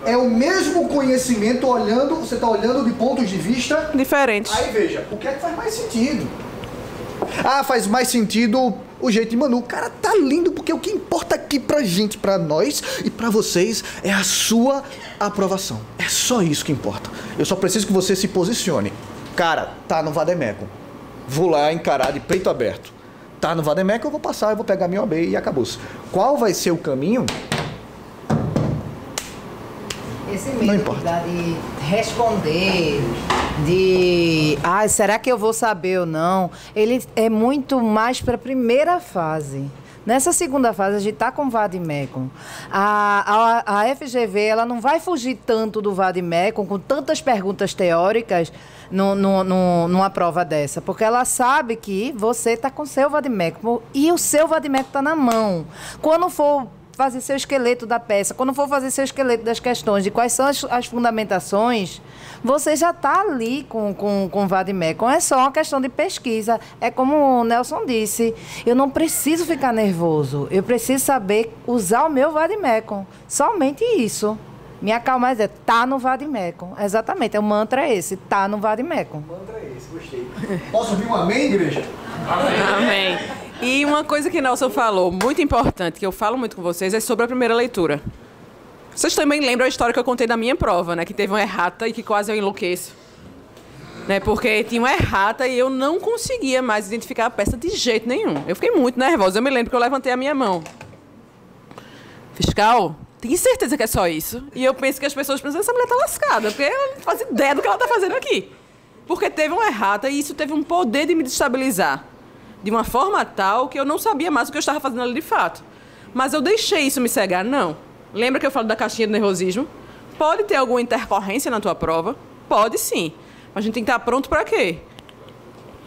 É o mesmo conhecimento olhando, você está olhando de pontos de vista
diferentes.
Aí veja, o que é que faz mais sentido? Ah, faz mais sentido o jeito de Manu. Cara, tá lindo, porque o que importa aqui pra gente, pra nós e pra vocês é a sua aprovação. É só isso que importa. Eu só preciso que você se posicione. Cara, tá no Vademecum. Vou lá encarar de peito aberto. Tá no Vademecum, eu vou passar, eu vou pegar minha OB e acabou-se. Qual vai ser o caminho?
Esse medo de responder, será que eu vou saber ou não? Ele é muito mais para a primeira fase. Nessa segunda fase, a gente está com o Vademecum. A FGV ela não vai fugir tanto do Vademecum com tantas perguntas teóricas numa prova dessa, porque ela sabe que você está com o seu Vademecum e o seu Vademecum está na mão. Quando for fazer seu esqueleto da peça, quando for fazer seu esqueleto das questões, de quais são as fundamentações, você já está ali com o Vademecum. É só uma questão de pesquisa. É como o Nelson disse, eu não preciso ficar nervoso, eu preciso saber usar o meu Vademecum. Somente isso. Minha calma é tá no Vademecum. Exatamente, o mantra é esse, tá no Vademecum.
O mantra é esse, gostei. Posso ouvir um amém, igreja?
Amém. E uma coisa que Nelson falou, muito importante, que eu falo muito com vocês, é sobre a primeira leitura. Vocês também lembram a história que eu contei da minha prova, né? Que teve uma errata e que quase eu enlouqueço. Né? Porque tinha uma errata e eu não conseguia mais identificar a peça de jeito nenhum. Eu fiquei muito nervosa. Eu me lembro que eu levantei a minha mão. Fiscal, tem certeza que é só isso? E eu penso que as pessoas pensam, essa mulher tá lascada, porque ela não faz ideia do que ela tá fazendo aqui. Porque teve uma errata e isso teve um poder de me destabilizar. De uma forma tal que eu não sabia mais o que eu estava fazendo ali de fato. Mas eu deixei isso me cegar? Não. Lembra que eu falo da caixinha do nervosismo? Pode ter alguma intercorrência na tua prova? Pode sim. Mas a gente tem que estar pronto para quê?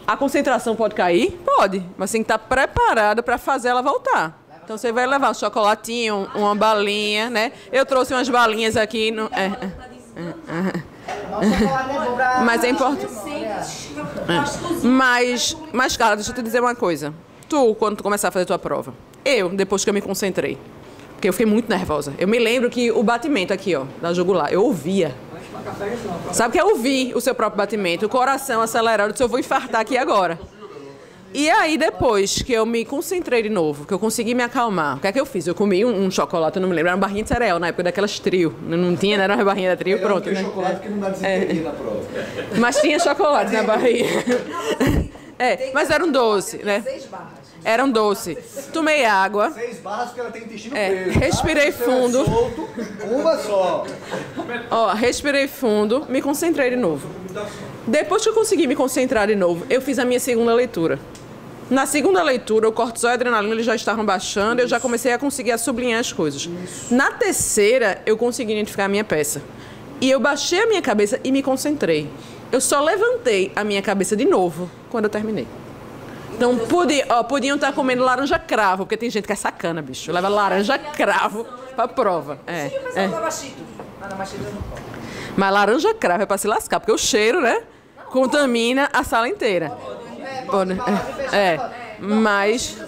A concentração pode cair? Pode. Mas tem que estar preparado para fazer ela voltar. Então você vai levar um chocolatinho, uma balinha, né? Eu trouxe umas balinhas aqui. Mas é importante. Mas, cara, deixa eu te dizer uma coisa. Tu, quando tu começar a fazer tua prova, depois que eu me concentrei, porque eu fiquei muito nervosa. Eu me lembro que o batimento aqui, ó, da jugular, eu ouvia. Sabe que eu ouvi o seu próprio batimento, o coração acelerado, eu disse, eu vou infartar aqui agora. E aí, depois que eu me concentrei de novo, que eu consegui me acalmar, o que é que eu fiz? Eu comi um chocolate, eu não me lembro, era uma barrinha de cereal, na época daquelas trio. Não tinha, não era uma barrinha da trio, pronto.
Né? Chocolate que não dá desempenho na prova.
Mas tinha chocolate na barrinha. Mas era um doce, né?
6 barras.
Era um doce. Tomei água.
6 barras porque ela tem intestino preso.
Respirei fundo.
Solto, uma só.
Ó, respirei fundo, me concentrei de novo. Depois que eu consegui me concentrar de novo, eu fiz a minha segunda leitura. Na segunda leitura, o cortisol e a adrenalina eles já estavam baixando, eu já comecei a conseguir sublinhar as coisas. Na terceira, eu consegui identificar a minha peça. E eu baixei a minha cabeça e me concentrei. Eu só levantei a minha cabeça de novo quando eu terminei. Então, podiam estar comendo laranja cravo, porque tem gente que é sacana, bicho. Leva laranja cravo pra prova.
Sim, mas ela dava Cheetos.
Mas laranja cravo é pra se lascar, porque o cheiro, né, contamina a sala inteira. Mas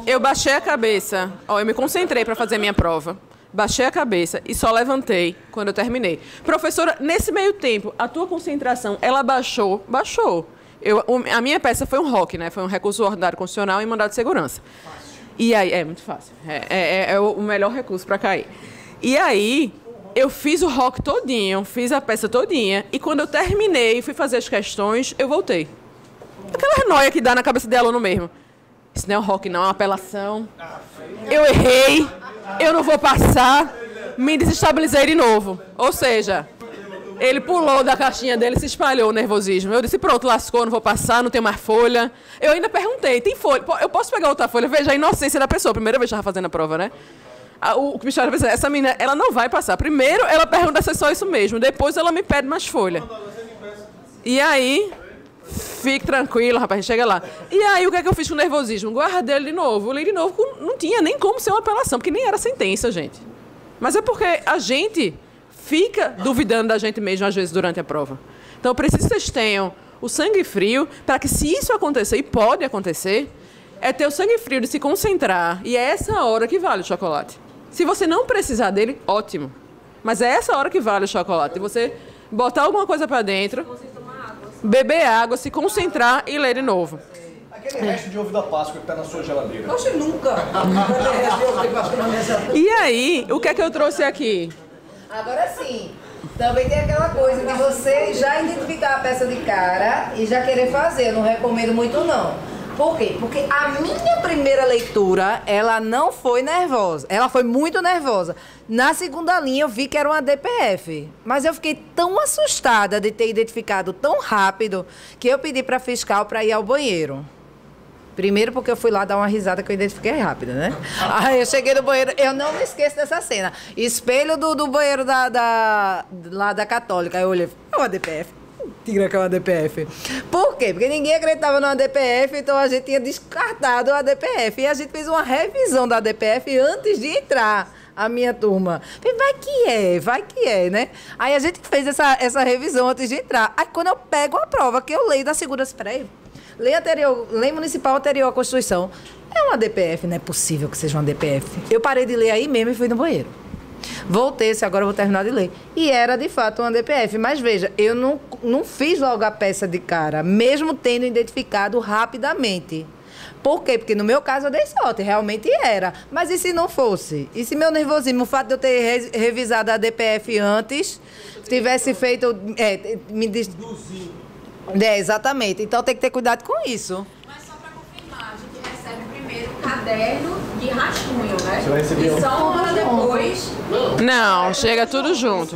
eu baixei a cabeça. Ó, eu me concentrei para fazer a minha prova. Baixei a cabeça e só levantei quando eu terminei. Professora, nesse meio tempo, a tua concentração, ela baixou? Baixou. A minha peça foi um ROC, né? Foi um recurso ordinário constitucional e mandado de segurança. Fácil. E aí, é muito fácil. É o melhor recurso para cair. E aí, eu fiz o ROC todinho, fiz a peça todinha, e quando eu terminei e fui fazer as questões, eu voltei. Aquela noia que dá na cabeça de aluno mesmo. Isso não é um ROC, não, é uma apelação. Eu errei, eu não vou passar, me desestabilizei de novo. Ou seja, ele pulou da caixinha dele e se espalhou o nervosismo. Eu disse, pronto, lascou, não vou passar, não tem mais folha. Eu ainda perguntei, tem folha? Eu posso pegar outra folha? Veja a inocência da pessoa, primeira vez que eu estava fazendo a prova, né? O que me estava pensando, essa menina, ela não vai passar. Primeiro, ela pergunta se é só isso mesmo. Depois, ela me pede mais folha. E aí, fique tranquilo, rapaz, chega lá. E aí, o que é que eu fiz com o nervosismo? Guardei ele de novo. Eu li de novo, não tinha nem como ser uma apelação, porque nem era sentença, gente. Mas é porque a gente fica duvidando da gente mesmo, às vezes, durante a prova. Então, eu preciso que vocês tenham o sangue frio, para que se isso acontecer, e pode acontecer, é ter o sangue frio de se concentrar. E é essa hora que vale o chocolate. Se você não precisar dele, ótimo. Mas é essa hora que vale o chocolate. Você botar alguma coisa para dentro, beber água, se concentrar e ler de novo.
Aquele resto de ovo da Páscoa que tá na sua geladeira.
Oxe, nunca.
E aí, o que é que eu trouxe aqui?
Agora sim, também tem aquela coisa de você já identificar a peça de cara e já querer fazer. Eu não recomendo muito, não. Por quê? Porque a minha primeira leitura, ela não foi nervosa. Ela foi muito nervosa. Na segunda linha, eu vi que era uma DPF. Mas eu fiquei tão assustada de ter identificado tão rápido que eu pedi para fiscal para ir ao banheiro. Primeiro porque eu fui lá dar uma risada que eu identifiquei rápido, né? Aí eu cheguei no banheiro, eu não me esqueço dessa cena. Espelho do banheiro lá da Católica. Aí eu olhei, é uma DPF. Tigra que é uma DPF. Por quê? Porque ninguém acreditava numa DPF, então a gente tinha descartado a DPF. E a gente fez uma revisão da DPF antes de entrar a minha turma. Vai que é, né? Aí a gente fez essa revisão antes de entrar. Aí quando eu pego a prova, que eu leio da segurança, peraí, lei municipal anterior à Constituição, é uma DPF, não é possível que seja uma DPF. Eu parei de ler aí mesmo e fui no banheiro. Voltei, agora eu vou terminar de ler. E era, de fato, uma DPF. Mas, veja, eu não fiz logo a peça de cara, mesmo tendo identificado rapidamente. Por quê? Porque, no meu caso, eu dei sorte. Realmente era. Mas e se não fosse? E se meu nervosismo, o fato de eu ter revisado a DPF antes, tivesse feito... exatamente. Então, tem que ter cuidado com isso.
Mas só para confirmar, a gente recebe primeiro o caderno de rascunho, né?
Você vai receber
e só uma hora depois...
Não, chega tudo junto.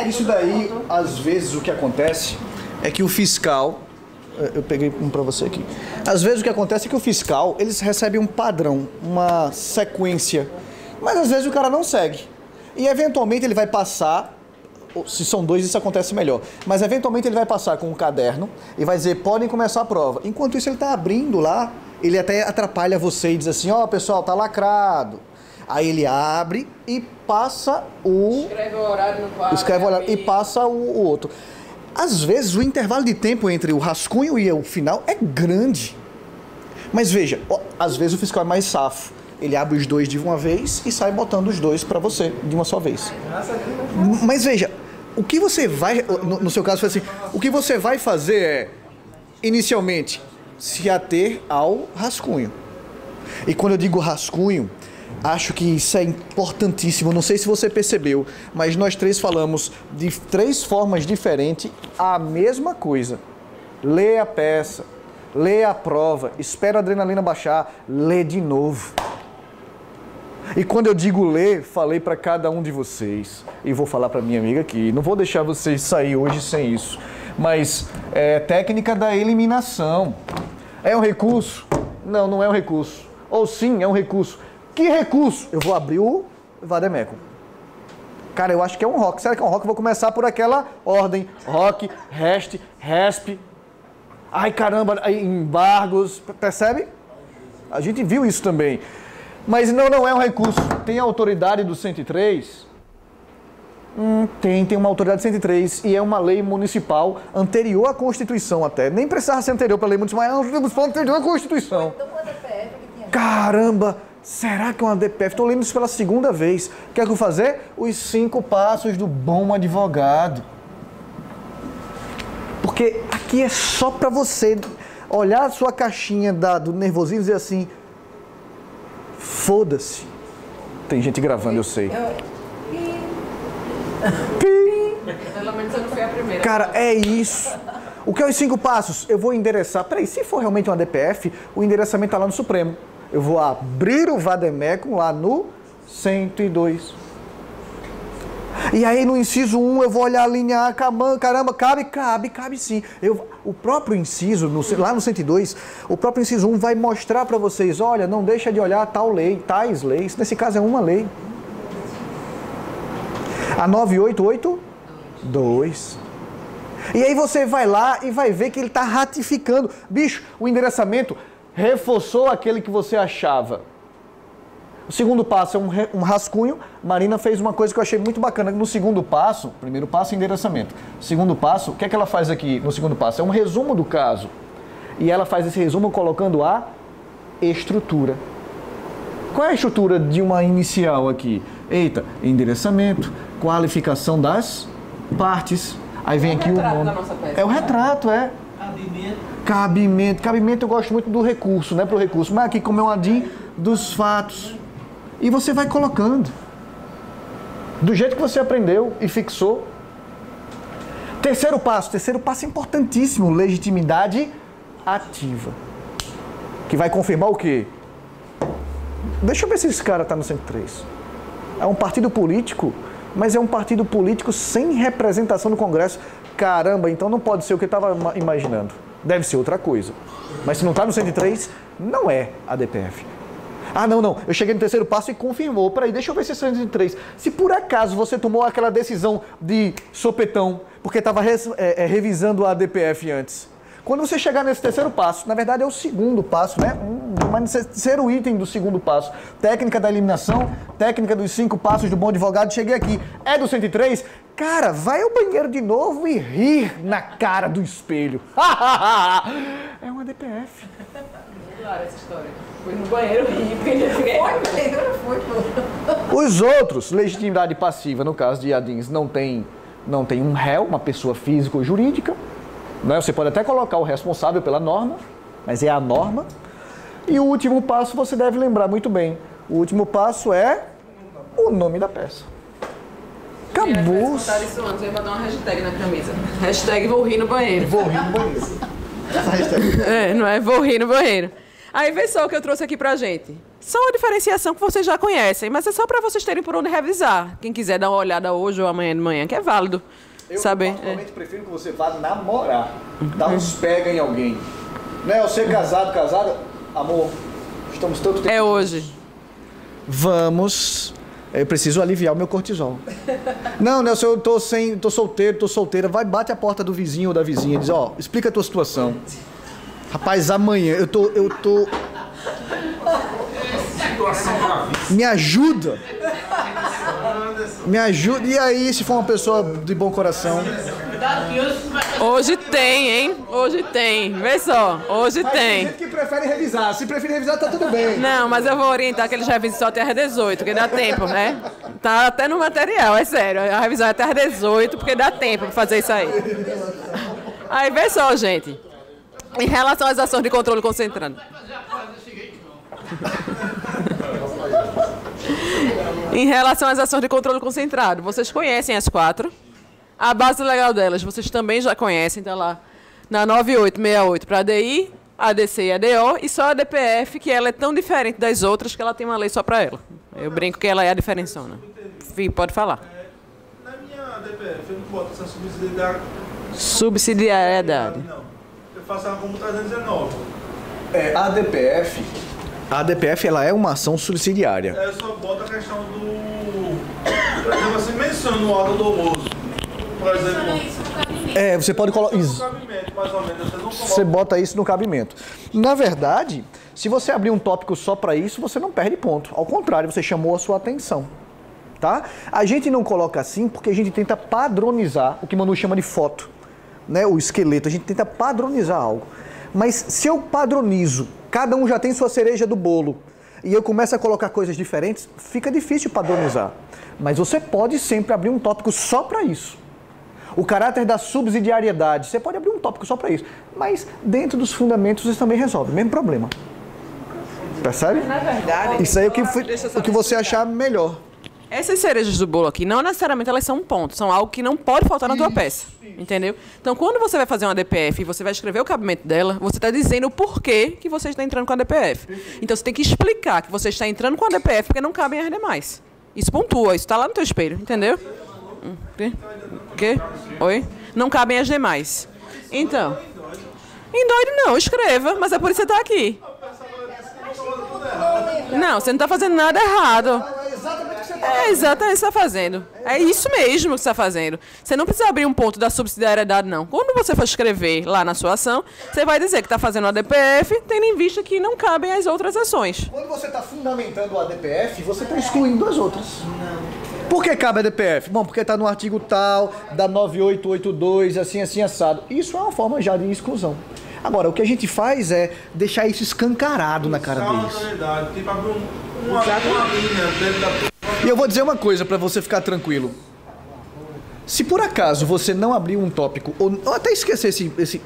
Isso daí, às vezes, o que acontece é que o fiscal... Eu peguei um para você aqui. Às vezes, o que acontece é que o fiscal, eles recebem um padrão, uma sequência. Mas, às vezes, o cara não segue. E, eventualmente, ele vai passar... Se são dois, isso acontece melhor. Mas, eventualmente, ele vai passar com um caderno e vai dizer, podem começar a prova. Enquanto isso, ele está abrindo lá, ele até atrapalha você e diz assim, ó, pessoal, tá lacrado. Aí ele abre e passa o...
Escreve o horário no quadro.
Escreve o horário e passa o outro. Às vezes, o intervalo de tempo entre o rascunho e o final é grande. Mas, veja, às vezes o fiscal é mais safo. Ele abre os dois de uma vez e sai botando os dois para você de uma só vez. Mas, veja... O que você vai, no seu caso foi assim, o que você vai fazer é, inicialmente, se ater ao rascunho. E quando eu digo rascunho, acho que isso é importantíssimo, não sei se você percebeu, mas nós três falamos de 3 formas diferentes a mesma coisa. Lê a peça, lê a prova, espera a adrenalina baixar, lê de novo. E quando eu digo ler, falei para cada um de vocês, e vou falar para minha amiga aqui, não vou deixar vocês sair hoje sem isso, mas é técnica da eliminação. É um recurso? Não, não é um recurso. Ou sim, é um recurso. Que recurso? Eu vou abrir o Vademecum. Cara, eu acho que é um rock. Será que é um rock? Eu vou começar por aquela ordem. Rock, rest, resp. Ai, caramba, embargos. Percebe? A gente viu isso também. Mas não é um recurso. Tem a autoridade do 103? Tem uma autoridade do 103 e é uma lei municipal anterior à Constituição até. Nem precisava ser anterior para a lei municipal, é uma lei municipal anterior à Constituição.
Então, uma DPF que tinha...
Caramba! Será que é uma DPF? Estou lendo isso pela segunda vez. Quer que eu fazer? Os 5 passos do bom advogado. Porque aqui é só para você olhar a sua caixinha do nervosismo e dizer assim... Foda-se. Tem gente gravando, eu sei.
Pelo menos eu não fui a primeira.
Cara, é isso. O que é os 5 passos? Eu vou endereçar... Peraí, se for realmente uma DPF, o endereçamento está lá no Supremo. Eu vou abrir o Vademecum lá no 102. E aí no inciso 1 eu vou olhar a linha A, caramba, cabe sim. O próprio inciso, lá no 102, o próprio inciso 1 vai mostrar para vocês, olha, não deixa de olhar tal lei, tais leis. Nesse caso é uma lei. A 9882. E aí você vai lá e vai ver que ele está ratificando. Bicho, o endereçamento reforçou aquele que você achava. O segundo passo é um rascunho. Marina fez uma coisa que eu achei muito bacana. No segundo passo, primeiro passo é endereçamento. Segundo passo, o que é que ela faz aqui no segundo passo? É um resumo do caso. E ela faz esse resumo colocando a estrutura. Qual é a estrutura de uma inicial aqui? Eita, endereçamento, qualificação das partes. Aí vem aqui o nome. É o retrato, é. Cabimento. Cabimento eu gosto muito do recurso, né? Pro recurso. Mas aqui como é um ADIM dos fatos. E você vai colocando. Do jeito que você aprendeu e fixou. Terceiro passo importantíssimo, legitimidade ativa. Que vai confirmar o quê? Deixa eu ver se esse cara tá no 103. É um partido político, mas é um partido político sem representação no Congresso. Caramba, então não pode ser o que eu estava imaginando. Deve ser outra coisa. Mas se não está no 103, não é a DPF. Ah, não. Eu cheguei no terceiro passo e confirmou. Peraí, deixa eu ver se é 103. Se por acaso você tomou aquela decisão de sopetão, porque estava revisando a DPF antes. Quando você chegar nesse terceiro passo, na verdade é o segundo passo, né? Mas terceiro item do segundo passo. Técnica da eliminação, técnica dos 5 passos do bom advogado. Cheguei aqui. É do 103? Cara, vai ao banheiro de novo e rir na cara do espelho. É uma DPF.
Claro, essa história. Fui no banheiro e
Os outros, legitimidade passiva, no caso de ADINs, não tem um réu, uma pessoa física ou jurídica. Né? Você pode até colocar o responsável pela norma, mas é a norma. E o último passo você deve lembrar muito bem. O último passo é o nome da peça. Acabou.
Eu ia mandar uma hashtag na camisa. Hashtag vou rir no banheiro.
Vou rir no banheiro. Essa hashtag.
Não é vou rir no banheiro. Aí vê só o que eu trouxe aqui pra gente. Só uma diferenciação que vocês já conhecem, mas é só pra vocês terem por onde revisar. Quem quiser dar uma olhada hoje ou amanhã de manhã, que é válido.
Eu
saber.
particularmente prefiro que você vá namorar, dar uns pega em alguém. Né? Você casada, amor, estamos tanto tempo.
É hoje.
Vamos. Eu preciso aliviar o meu cortisol. Não, Nelson, eu tô solteiro, tô solteira. Vai, bate a porta do vizinho ou da vizinha e diz, ó, explica a tua situação. Rapaz, amanhã eu tô... Me ajuda. Me ajuda. E aí, se for uma pessoa de bom coração?
Hoje tem, hein? Hoje tem. Vê só, hoje
mas
tem.
Tem gente que prefere revisar. Se prefere revisar, tá tudo bem.
Não, mas eu vou orientar que eles revisem só até às 18, porque dá tempo, né? Tá até no material, é sério. A revisão é até às 18, porque dá tempo pra fazer isso aí. Aí, vê só, gente. Em relação às ações de controle concentrado. Em relação às ações de controle concentrado, vocês conhecem as 4. A base legal delas, vocês também já conhecem, tá lá na 9868 para ADI, ADC e ADO, e só a DPF, que ela é tão diferente das outras que ela tem uma lei só para ela. Eu brinco que ela é a diferençona. Fih, pode falar.
Na minha DPF, eu não boto essa subsidiariedade.
Subsidiariedade.
Não. Eu faço ela como 319.
A DPF ela é uma ação subsidiária.
Eu só boto a questão do... Por exemplo, assim, menciona o ato doloso. Por exemplo...
Você pode colocar...
No cabimento, mais ou menos.
Você bota isso no cabimento. Na verdade, se você abrir um tópico só para isso, você não perde ponto. Ao contrário, você chamou a sua atenção. Tá? A gente não coloca assim porque a gente tenta padronizar o que Manu chama de foto. Né? O esqueleto. A gente tenta padronizar algo. Mas se eu padronizo, cada um já tem sua cereja do bolo, e eu começo a colocar coisas diferentes, fica difícil padronizar. Mas você pode sempre abrir um tópico só para isso. O caráter da subsidiariedade, você pode abrir um tópico só para isso. Mas dentro dos fundamentos isso também resolve, mesmo problema. Percebe?
Na verdade...
Isso aí é o que você achar melhor.
Essas cerejas do bolo aqui, não necessariamente elas são um ponto, são algo que não pode faltar na tua peça, entendeu? Então, quando você vai fazer uma DPF e você vai escrever o cabimento dela, você está dizendo o porquê que você está entrando com a DPF. Então, você tem que explicar que você está entrando com a DPF porque não cabem as demais. Isso pontua, isso está lá no teu espelho, entendeu? O quê? Oi? Não cabem as demais. Então, endoide não, escreva, mas é por isso que você está aqui. Não, você não está fazendo nada errado. É exatamente o que você está fazendo. É isso mesmo que você está fazendo. Você não precisa abrir um ponto da subsidiariedade, não. Quando você for escrever lá na sua ação, você vai dizer que está fazendo a DPF, tendo em vista que não cabem as outras ações.
Quando você está fundamentando a DPF, você está excluindo as outras. Por que cabe a DPF? Bom, porque está no artigo tal, da 9882, assim, assado. Isso é uma forma já de exclusão. Agora, o que a gente faz é deixar isso escancarado na cara deles.
Tipo, abrir uma linha dentro da...
E eu vou dizer uma coisa para você ficar tranquilo. Se por acaso você não abrir um tópico, ou até esquecer esse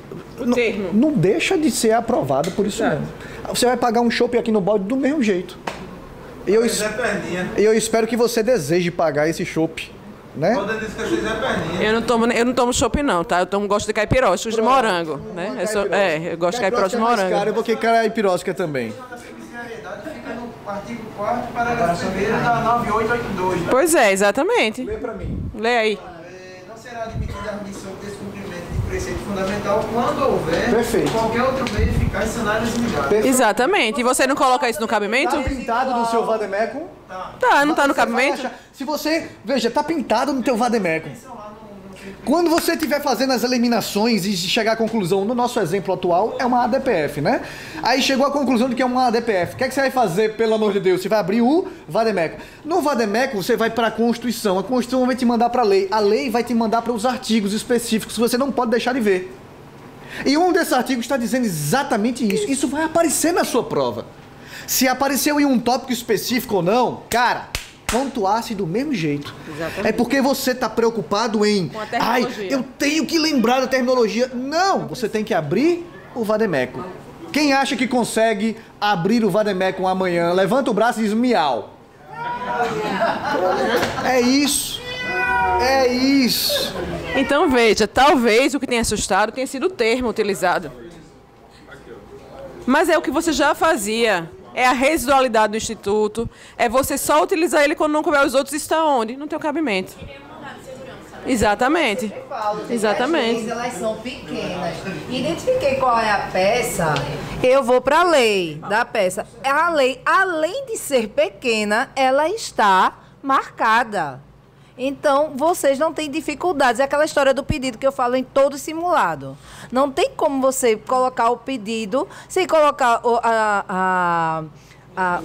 não deixa de ser aprovado por isso mesmo. Você vai pagar um chopp aqui no balde do mesmo jeito. E eu espero que você deseje pagar esse chopp, né?
Eu não tomo chopp não, tá? Eu gosto de caipiroscas de morango, né? Eu gosto de caipirosca de morango.
Cara, eu vou querer caipirosca também.
Fica no artigo 4º, parágrafo 1º da 9882.
Pois é, exatamente.
Lê pra mim.
Lê aí.
Não será admitida a admissão de descumprimento de preceito fundamental quando houver qualquer outro meio eficaz de sanar as unidades.
Exatamente. E você não coloca isso no cabimento?
Tá pintado no seu vademecum?
Tá, não tá no cabimento?
Se você... Veja, tá pintado no teu vademecum. Quando você estiver fazendo as eliminações e chegar à conclusão, no nosso exemplo atual, é uma ADPF, né? Aí chegou à conclusão de que é uma ADPF. O que é que você vai fazer, pelo amor de Deus? Você vai abrir o vademecum. No vademecum, você vai para a Constituição. A Constituição vai te mandar para a lei. A lei vai te mandar para os artigos específicos que você não pode deixar de ver. E um desses artigos está dizendo exatamente isso. Isso vai aparecer na sua prova. Se apareceu em um tópico específico ou não, cara... pontuasse do mesmo jeito. Exatamente. É porque você está preocupado em... Ai, eu tenho que lembrar da terminologia. Não, você tem que abrir o vademecum. Quem acha que consegue abrir o vademecum amanhã, levanta o braço e diz miau. É isso. É isso.
Então veja, talvez o que tenha assustado tenha sido o termo utilizado. Mas é o que você já fazia. É a residualidade do Instituto, é você só utilizar ele quando não couber os outros, está onde? No teu cabimento. Exatamente. Exatamente.
Elas são pequenas. Identifiquei qual é a peça, eu vou para a lei da peça. A lei, além de ser pequena, ela está marcada. Então, vocês não têm dificuldades. É aquela história do pedido que eu falo em todo simulado. Não tem como você colocar o pedido sem colocar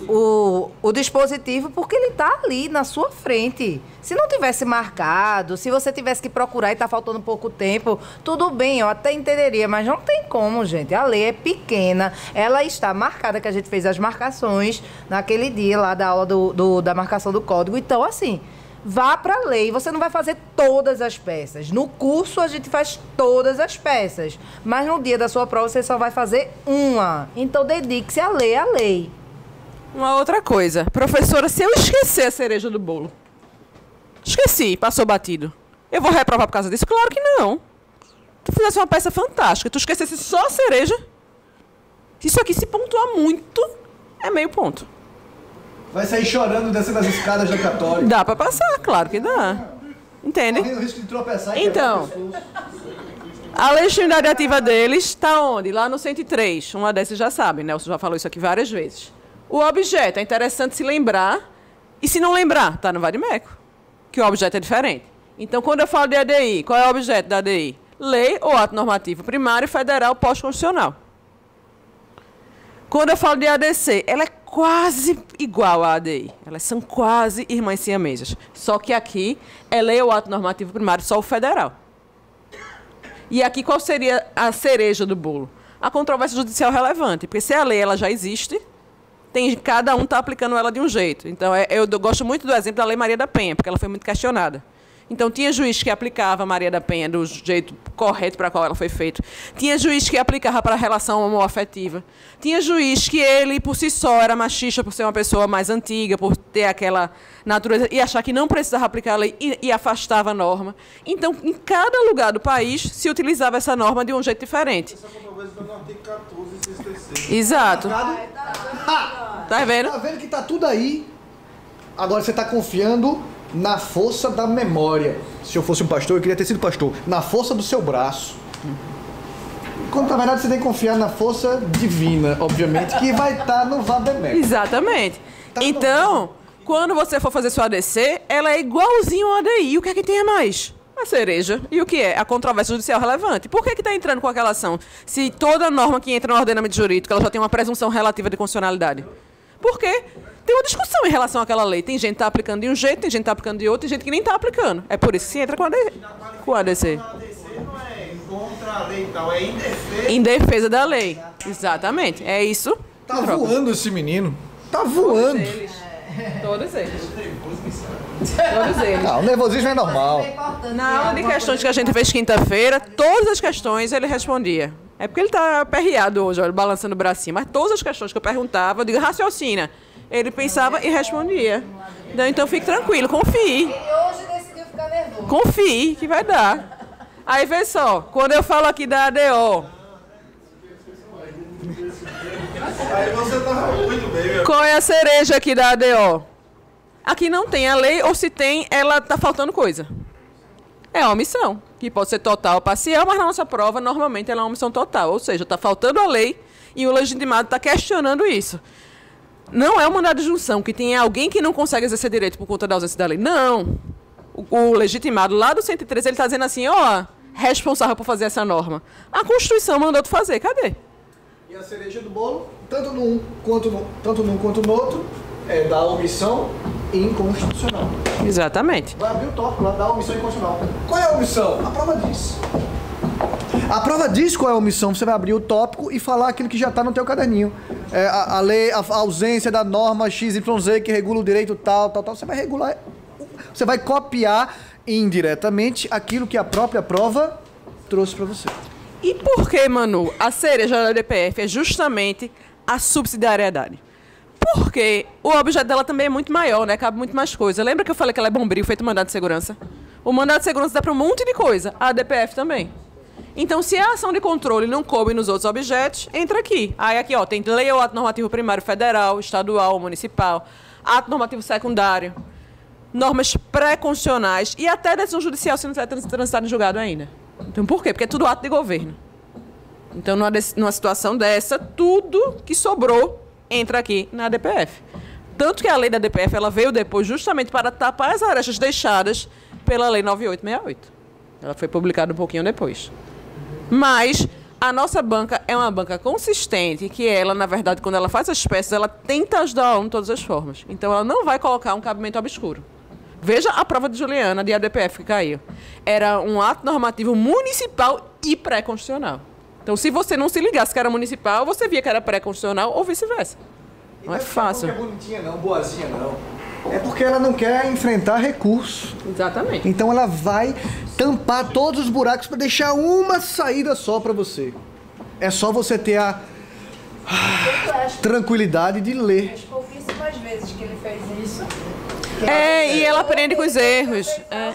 o dispositivo, porque ele está ali na sua frente. Se não tivesse marcado, se você tivesse que procurar e está faltando pouco tempo, tudo bem, eu até entenderia, mas não tem como, gente. A lei é pequena, ela está marcada, que a gente fez as marcações naquele dia lá da aula da marcação do código. Então, assim... vá para a lei. Você não vai fazer todas as peças. No curso, a gente faz todas as peças. Mas no dia da sua prova, você só vai fazer uma. Então, dedique-se a ler a lei.
Uma outra coisa. Professora, se eu esquecer a cereja do bolo, esqueci, passou batido, eu vou reprovar por causa disso? Claro que não. Tu fizesse uma peça fantástica, tu esquecesse só a cereja. Isso aqui, se pontuar muito, é meio ponto.
Vai sair chorando descendo as escadas da Católica.
Dá pra passar, claro que dá. Entende?
Correndo o risco de tropeçar e
então, a legitimidade ativa deles está onde? Lá no 103. Uma dessas já sabe, né? Nelson já falou isso aqui várias vezes. O objeto, é interessante se lembrar. E se não lembrar, tá no vademecum. Que o objeto é diferente. Então, quando eu falo de ADI, qual é o objeto da ADI? Lei ou ato normativo primário, federal, pós-constitucional. Quando eu falo de ADC, ela é quase igual à ADI. Elas são quase irmãs siamesas. Só que aqui é lei ou ato normativo primário, só o federal. E aqui qual seria a cereja do bolo? A controvérsia judicial relevante. Porque se a lei ela já existe, cada um está aplicando ela de um jeito. Então, eu gosto muito do exemplo da Lei Maria da Penha, porque ela foi muito questionada. Então, tinha juiz que aplicava a Maria da Penha do jeito correto para qual ela foi feita. Tinha juiz que aplicava para a relação homoafetiva. Tinha juiz que ele, por si só, era machista por ser uma pessoa mais antiga, por ter aquela natureza, e achar que não precisava aplicar a lei e afastava a norma. Então, em cada lugar do país, se utilizava essa norma de um jeito diferente. Exato. Tá vendo?
Tá vendo que tá tudo aí. Agora você tá confiando na força da memória. Se eu fosse um pastor, eu queria ter sido pastor. Na força do seu braço. Quando na verdade você tem que confiar na força divina, obviamente, que vai estar no vademecum.
Exatamente. Então, quando você for fazer sua ADC, ela é igualzinho ao ADI. E o que é que tem a mais? A cereja. E o que é? A controvérsia judicial relevante. Por que está entrando com aquela ação? Se toda norma que entra no ordenamento jurídico, ela já tem uma presunção relativa de constitucionalidade. Por quê? Tem uma discussão em relação àquela lei. Tem gente que está aplicando de um jeito, tem gente que está aplicando de outro, tem gente que nem está aplicando. É por isso que se entra com a ADC.
A ADC não é contra a lei e tal, é indefesa.
Em defesa da lei. Exatamente. É isso.
Tá voando esse menino. Tá voando.
Todos eles. Todos eles.
Não, o nervosismo é normal.
Na aula de questões que a gente fez quinta-feira, todas as questões ele respondia. É porque ele tá aperreado hoje, olha, balançando o bracinho. Mas todas as questões que eu perguntava, eu digo, raciocina. Ele pensava e respondia. Então fique tranquilo, confie.
Ele hoje decidiu ficar nervoso.
Confie que vai dar. Aí vê só, quando eu falo aqui da ADO,
Aí você tá muito bem, meu.
qual é a cereja aqui da ADO? Aqui não tem a lei, ou se tem, ela tá faltando coisa. É a omissão, que pode ser total ou parcial, mas na nossa prova, normalmente, ela é uma omissão total. Ou seja, está faltando a lei e o legitimado está questionando isso. Não é um mandado de junção, que tem alguém que não consegue exercer direito por conta da ausência da lei. Não. O legitimado lá do 113, ele está dizendo assim, ó, responsável por fazer essa norma. A Constituição mandou tu fazer, cadê?
E a cereja do bolo, tanto num quanto no outro, é da omissão inconstitucional.
Exatamente.
Vai abrir o tópico lá da omissão inconstitucional. Qual é a omissão? A prova diz. A prova diz qual é a omissão. Você vai abrir o tópico e falar aquilo que já está no teu caderninho. É, a lei, a ausência da norma XYZ que regula o direito tal. Você vai regular, você vai copiar indiretamente aquilo que a própria prova trouxe para você.
E por que, Manu, a cereja da DPF é justamente a subsidiariedade? Porque o objeto dela também é muito maior, né? Cabe muito mais coisa. Lembra que eu falei que ela é bombril, feito mandado de segurança? O mandado de segurança dá para um monte de coisa. A DPF também. Então, se a ação de controle não coube nos outros objetos, entra aqui. Aí aqui, ó, tem lei ou ato normativo primário federal, estadual, municipal, ato normativo secundário, normas pré-constitucionais e até decisão judicial se não estiver transitado em julgado ainda. Então, por quê? Porque é tudo ato de governo. Então, numa situação dessa, tudo que sobrou entra aqui na DPF. Tanto que a lei da DPF ela veio depois justamente para tapar as arestas deixadas pela lei 9868. Ela foi publicada um pouquinho depois. Mas a nossa banca é uma banca consistente, que ela, na verdade, quando ela faz as peças, ela tenta ajudar o aluno de todas as formas. Então, ela não vai colocar um cabimento obscuro. Veja a prova de Juliana, de ADPF, que caiu. Era um ato normativo municipal e pré-constitucional. Então, se você não se ligasse que era municipal, você via que era pré-constitucional ou vice-versa. Não é fácil.
Não é bonitinha não, boazinha não. É porque ela não quer enfrentar recurso.
Exatamente.
Então ela vai tampar todos os buracos para deixar uma saída só para você. É só você ter a tranquilidade de ler.
As pouquíssimas vezes que ele fez isso.
E ela aprende com os erros.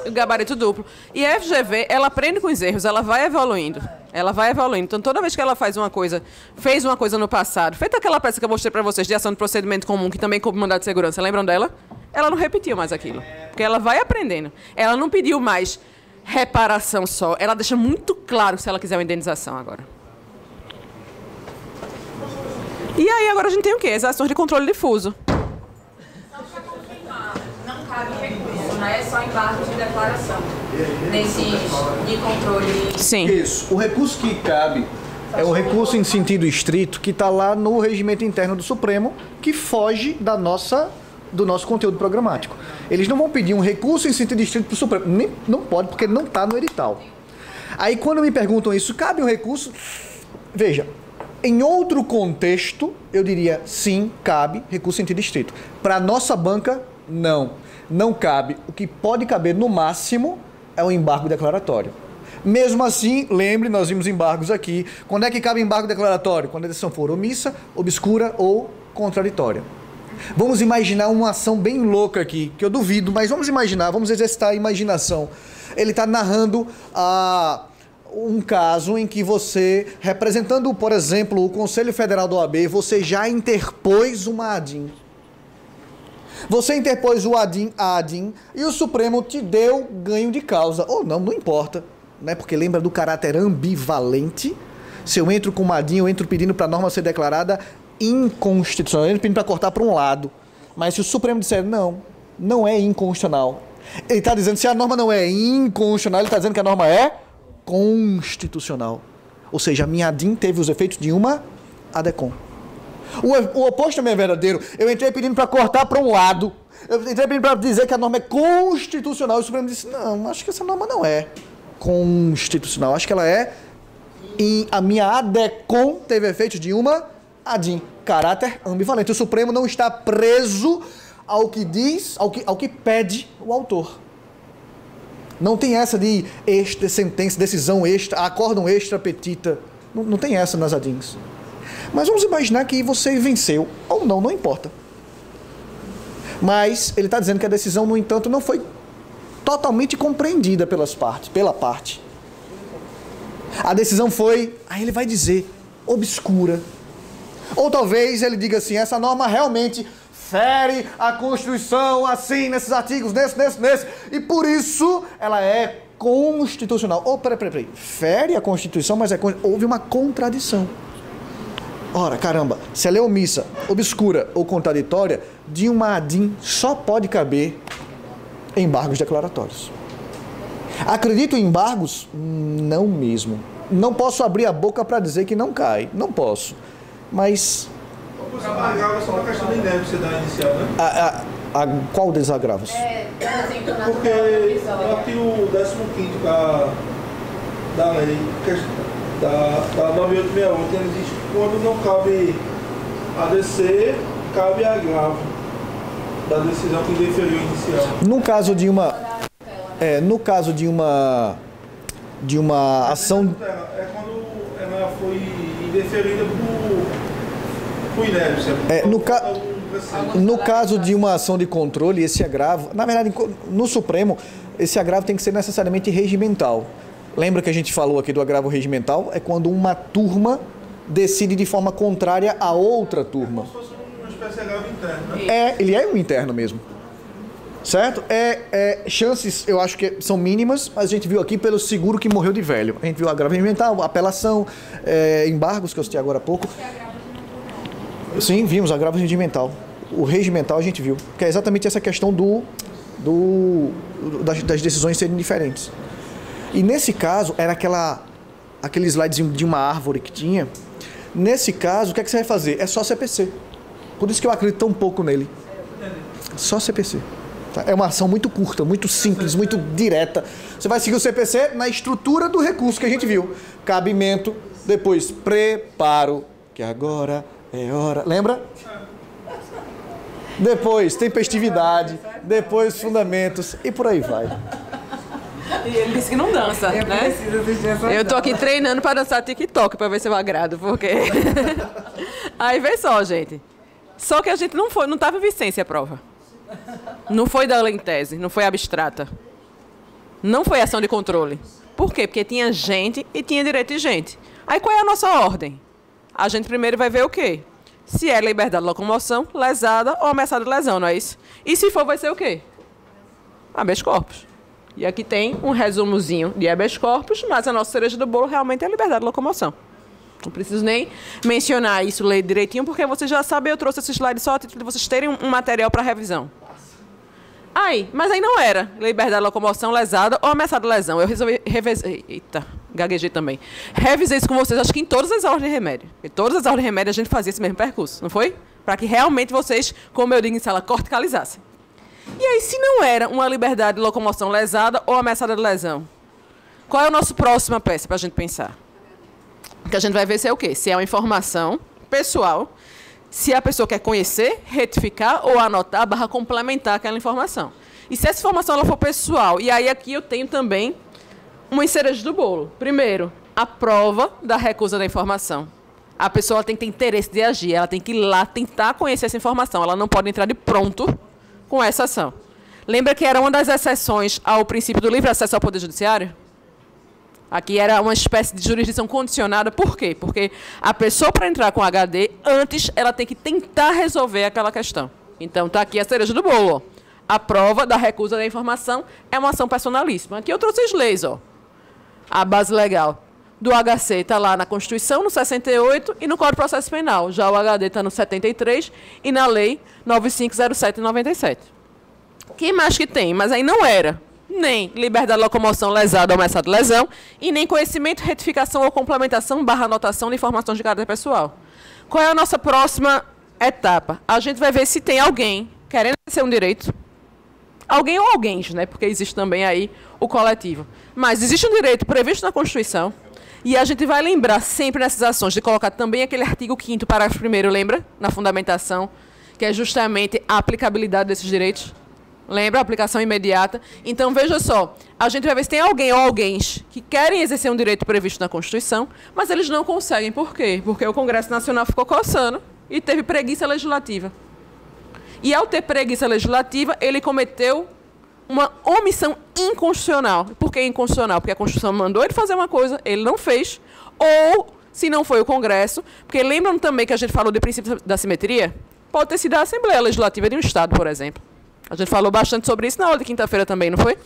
O gabarito duplo. E a FGV, ela aprende com os erros, ela vai evoluindo. Ela vai evoluindo. Então, toda vez que ela fez uma coisa no passado, feita aquela peça que eu mostrei para vocês de ação de procedimento comum, que também coube mandado de segurança, lembram dela? Ela não repetiu mais aquilo. Porque ela vai aprendendo. Ela não pediu mais reparação só. Ela deixa muito claro se ela quiser uma indenização agora. E aí, agora a gente tem o quê? As ações de controle difuso.
Não cabe recurso, né? É só embargo de declaração. Nesses de controle.
Sim.
Isso. O recurso que cabe é o recurso em sentido estrito que está lá no regimento interno do Supremo, que foge do nosso conteúdo programático. Eles não vão pedir um recurso em sentido estrito para o Supremo. Não pode, porque não está no edital. Aí, quando me perguntam isso, cabe um recurso? Veja, em outro contexto, eu diria sim, cabe recurso em sentido estrito. Para a nossa banca, não. Não cabe. O que pode caber, no máximo, é o embargo declaratório. Mesmo assim, lembre, nós vimos embargos aqui. Quando é que cabe embargo declaratório? Quando a decisão for omissa, obscura ou contraditória. Vamos imaginar uma ação bem louca aqui, que eu duvido, mas vamos imaginar, vamos exercitar a imaginação. Ele está narrando um caso em que você, representando, por exemplo, o Conselho Federal da OAB, você já interpôs uma ADIM. Você interpôs a ADIM e o Supremo te deu ganho de causa. Ou não, não importa, né? Porque lembra do caráter ambivalente. Se eu entro com uma ADIM, eu entro pedindo para a norma ser declarada inconstitucional, eu entro pedindo para cortar para um lado. Mas se o Supremo disser não é inconstitucional, ele está dizendo, se a norma não é inconstitucional, ele está dizendo que a norma é constitucional. Ou seja, a minha ADIM teve os efeitos de uma ADECOM. O oposto também é verdadeiro. Eu entrei pedindo para cortar para um lado. Eu entrei pedindo para dizer que a norma é constitucional. E o Supremo disse, não, acho que essa norma não é constitucional. Acho que ela é a minha ADECOM teve efeito de uma ADIM, caráter ambivalente. O Supremo não está preso ao que diz, ao que pede o autor. Não tem essa de extra sentença, decisão extra, acórdão extra petita. Não tem essa nas ADIMs. Mas vamos imaginar que você venceu, ou não, não importa. Mas ele está dizendo que a decisão, no entanto, não foi totalmente compreendida pela parte. A decisão foi, aí ele vai dizer, obscura. Ou talvez ele diga assim, essa norma realmente fere a Constituição, assim, nesses artigos, nesse, e por isso ela é constitucional. Oh, peraí. Fere a Constituição, mas houve uma contradição. Ora, caramba, se ela é omissa, obscura ou contraditória, de uma ADIM só pode caber embargos declaratórios. Acredito em embargos? Não mesmo. Não posso abrir a boca para dizer que não cai. Não posso. Mas...
Os agravos só uma questão de inércia da inicial, né?
Qual desagravos?
Porque no artigo 15º da lei, da 9868, ele diz que quando não cabe ADC, cabe agravo da decisão que deferiu inicial.
No caso de uma ação...
É quando ela foi indeferida por inércia.
No caso de uma ação de controle, esse agravo... Na verdade, no Supremo, esse agravo tem que ser necessariamente regimental. Lembra que a gente falou aqui do agravo regimental? É quando uma turma decide de forma contrária a outra turma.
É como se fosse uma espécie de agravo interno, né?
Ele é um interno mesmo. Certo? Chances, eu acho que são mínimas, mas a gente viu aqui pelo seguro que morreu de velho. A gente viu agravo regimental, apelação, embargos, que eu citei agora há pouco. Sim, vimos agravo regimental. O regimental a gente viu, que é exatamente essa questão das decisões serem diferentes. E nesse caso, era aquele slidezinho de uma árvore que tinha. Nesse caso, o que é que você vai fazer? É só CPC. Por isso que eu acredito tão pouco nele. Só CPC. Tá? É uma ação muito curta, muito simples, muito direta. Você vai seguir o CPC na estrutura do recurso que a gente viu. Cabimento, depois preparo, que agora é hora. Lembra? Depois tempestividade, depois fundamentos e por aí vai.
E ele disse que não dança, né? Eu tô aqui treinando para dançar TikTok para ver se eu agrado, porque... Aí vem só, gente. Só que a gente não tava em Vicência a prova. Não foi da lei em tese, não foi abstrata. Não foi ação de controle. Por quê? Porque tinha gente e tinha direito de gente. Aí qual é a nossa ordem? A gente primeiro vai ver o quê? Se é liberdade de locomoção, lesada ou ameaçada de lesão, não é isso? E se for, vai ser o quê? Habeas corpus. E aqui tem um resumozinho de habeas corpus, mas a nossa cereja do bolo realmente é a liberdade de locomoção. Não preciso nem mencionar isso, ler direitinho, porque vocês já sabem, eu trouxe esse slide só a título de vocês terem um material para revisão. Mas aí não era liberdade de locomoção, lesada ou ameaçada de lesão. Eu resolvi gaguejei também. Revisei isso com vocês, acho que em todas as aulas de remédio. Em todas as aulas de remédio a gente fazia esse mesmo percurso, não foi? Para que realmente vocês, como eu digo em sala, corticalizassem. E aí, se não era uma liberdade de locomoção lesada ou ameaçada de lesão, qual é a nossa próxima peça para a gente pensar? O que a gente vai ver se é o quê? Se é uma informação pessoal, se a pessoa quer conhecer, retificar ou anotar, complementar aquela informação. E se essa informação ela for pessoal, e aí aqui eu tenho também umas cerejas do bolo. Primeiro, a prova da recusa da informação. A pessoa tem que ter interesse de agir, ela tem que ir lá tentar conhecer essa informação, ela não pode entrar de pronto com essa ação. Lembra que era uma das exceções ao princípio do livre acesso ao Poder Judiciário? Aqui era uma espécie de jurisdição condicionada. Por quê? Porque a pessoa, para entrar com HD, antes ela tem que tentar resolver aquela questão. Então, está aqui a cereja do bolo. Ó. A prova da recusa da informação é uma ação personalíssima. Aqui eu trouxe as leis. Ó. A base legal do HC está lá na Constituição, no 68, e no Código de Processo Penal. Já o HD está no 73 e na Lei 9507 e 97. Que mais que tem? Mas aí não era nem liberdade de locomoção lesada ou ameaçada de lesão e nem conhecimento, retificação ou complementação / anotação de informações de caráter pessoal. Qual é a nossa próxima etapa? A gente vai ver se tem alguém querendo ser um direito. Alguém ou alguém, né? Porque existe também aí o coletivo. Mas existe um direito previsto na Constituição, E a gente vai lembrar sempre nessas ações de colocar também aquele artigo 5º, parágrafo 1º, lembra? Na fundamentação, que é justamente a aplicabilidade desses direitos. Lembra? A aplicação imediata. Então, veja só, a gente vai ver se tem alguém ou alguém que querem exercer um direito previsto na Constituição, mas eles não conseguem. Por quê? Porque o Congresso Nacional ficou coçando e teve preguiça legislativa. E, ao ter preguiça legislativa, ele cometeu uma omissão inconstitucional. Por que inconstitucional? Porque a Constituição mandou ele fazer uma coisa, ele não fez, ou, se não foi o Congresso, porque lembram também que a gente falou do princípio da simetria? Pode ter sido a Assembleia Legislativa de um Estado, por exemplo. A gente falou bastante sobre isso na aula de quinta-feira também, não foi?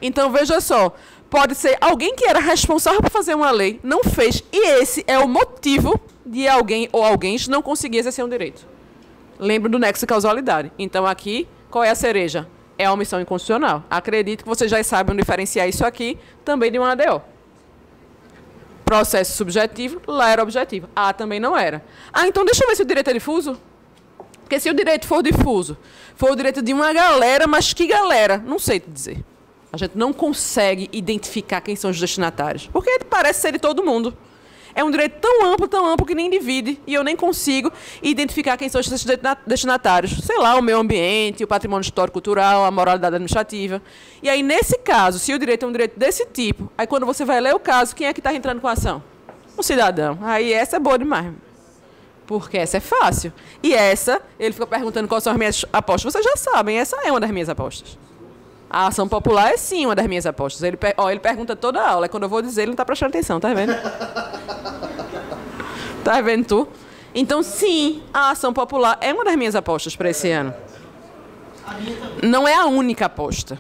Então, veja só, pode ser alguém que era responsável por fazer uma lei, não fez, e esse é o motivo de alguém ou alguém não conseguir exercer um direito. Lembra do nexo de causalidade. Então, aqui, qual é a cereja? É a omissão inconstitucional. Acredito que vocês já sabem diferenciar isso aqui também de uma ADO. Processo subjetivo, lá era objetivo. A também não era. Ah, então deixa eu ver se o direito é difuso. Porque se o direito for difuso, for o direito de uma galera, mas que galera? Não sei te dizer. A gente não consegue identificar quem são os destinatários. Porque parece ser de todo mundo. É um direito tão amplo que nem divide, e eu nem consigo identificar quem são esses destinatários. Sei lá, o meio ambiente, o patrimônio histórico-cultural, a moralidade administrativa. E aí, nesse caso, se o direito é um direito desse tipo, aí quando você vai ler o caso, quem é que está entrando com a ação? O cidadão. Aí essa é boa demais. Porque essa é fácil. E essa, ele fica perguntando quais são as minhas apostas. Vocês já sabem, essa é uma das minhas apostas. A ação popular é sim uma das minhas apostas. Ele pergunta toda a aula. Quando eu vou dizer, ele não está prestando atenção, tá vendo? Tá vendo tu? Então, sim, a ação popular é uma das minhas apostas para esse ano. Não é a única aposta.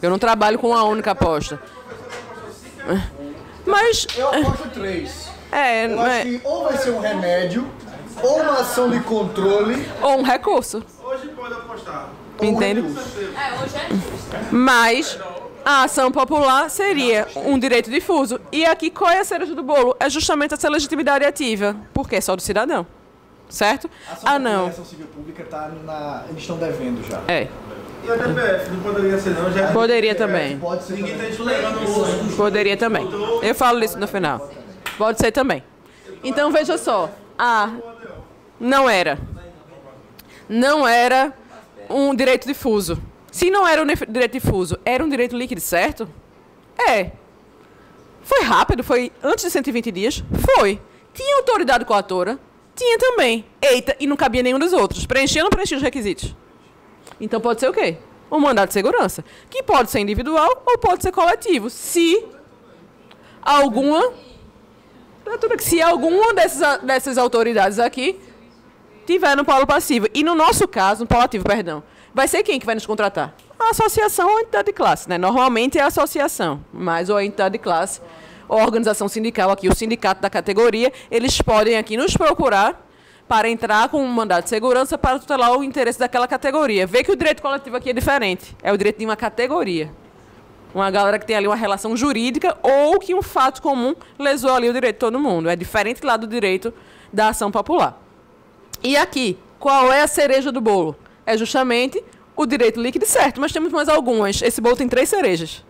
Eu não trabalho com a única aposta. Mas...
Eu aposto 3.
Eu
acho que ou vai ser um remédio, ou uma ação de controle...
Ou um recurso.
Hoje pode apostar.
Entende?
Hoje é justo.
Mas a ação popular seria um direito difuso. E aqui, qual é a cereja do bolo? É justamente essa legitimidade ativa. Porque é só do cidadão. Certo? Não.
A ação civil pública eles estão devendo já.
É.
E a DPF não poderia ser não? Já
Poderia também.
Pode ser.
Ninguém está enxergando o...
Poderia também. Eu falo isso no final. Pode ser também. Então, veja só. Não era. Não era um direito difuso. Se não era um direito difuso, era um direito líquido, certo? É. Foi rápido? Foi antes de 120 dias? Foi. Tinha autoridade coatora? Tinha também. Eita, e não cabia nenhum dos outros. Preenchia ou não preenchia os requisitos? Então pode ser o quê? Um mandado de segurança. Que pode ser individual ou pode ser coletivo. Se alguma dessas autoridades aqui tiver no polo passivo. E no nosso caso, no polo ativo, perdão, vai ser quem que vai nos contratar? A associação ou a entidade de classe, né? Normalmente é a associação, mas ou a entidade de classe, ou a organização sindical aqui, o sindicato da categoria, eles podem aqui nos procurar para entrar com um mandado de segurança para tutelar o interesse daquela categoria. Vê que o direito coletivo aqui é diferente. É o direito de uma categoria. Uma galera que tem ali uma relação jurídica ou que um fato comum lesou ali o direito de todo mundo. É diferente lá do direito da ação popular. E aqui, qual é a cereja do bolo? É justamente o direito líquido, certo, mas temos mais algumas. Esse bolo tem 3 cerejas.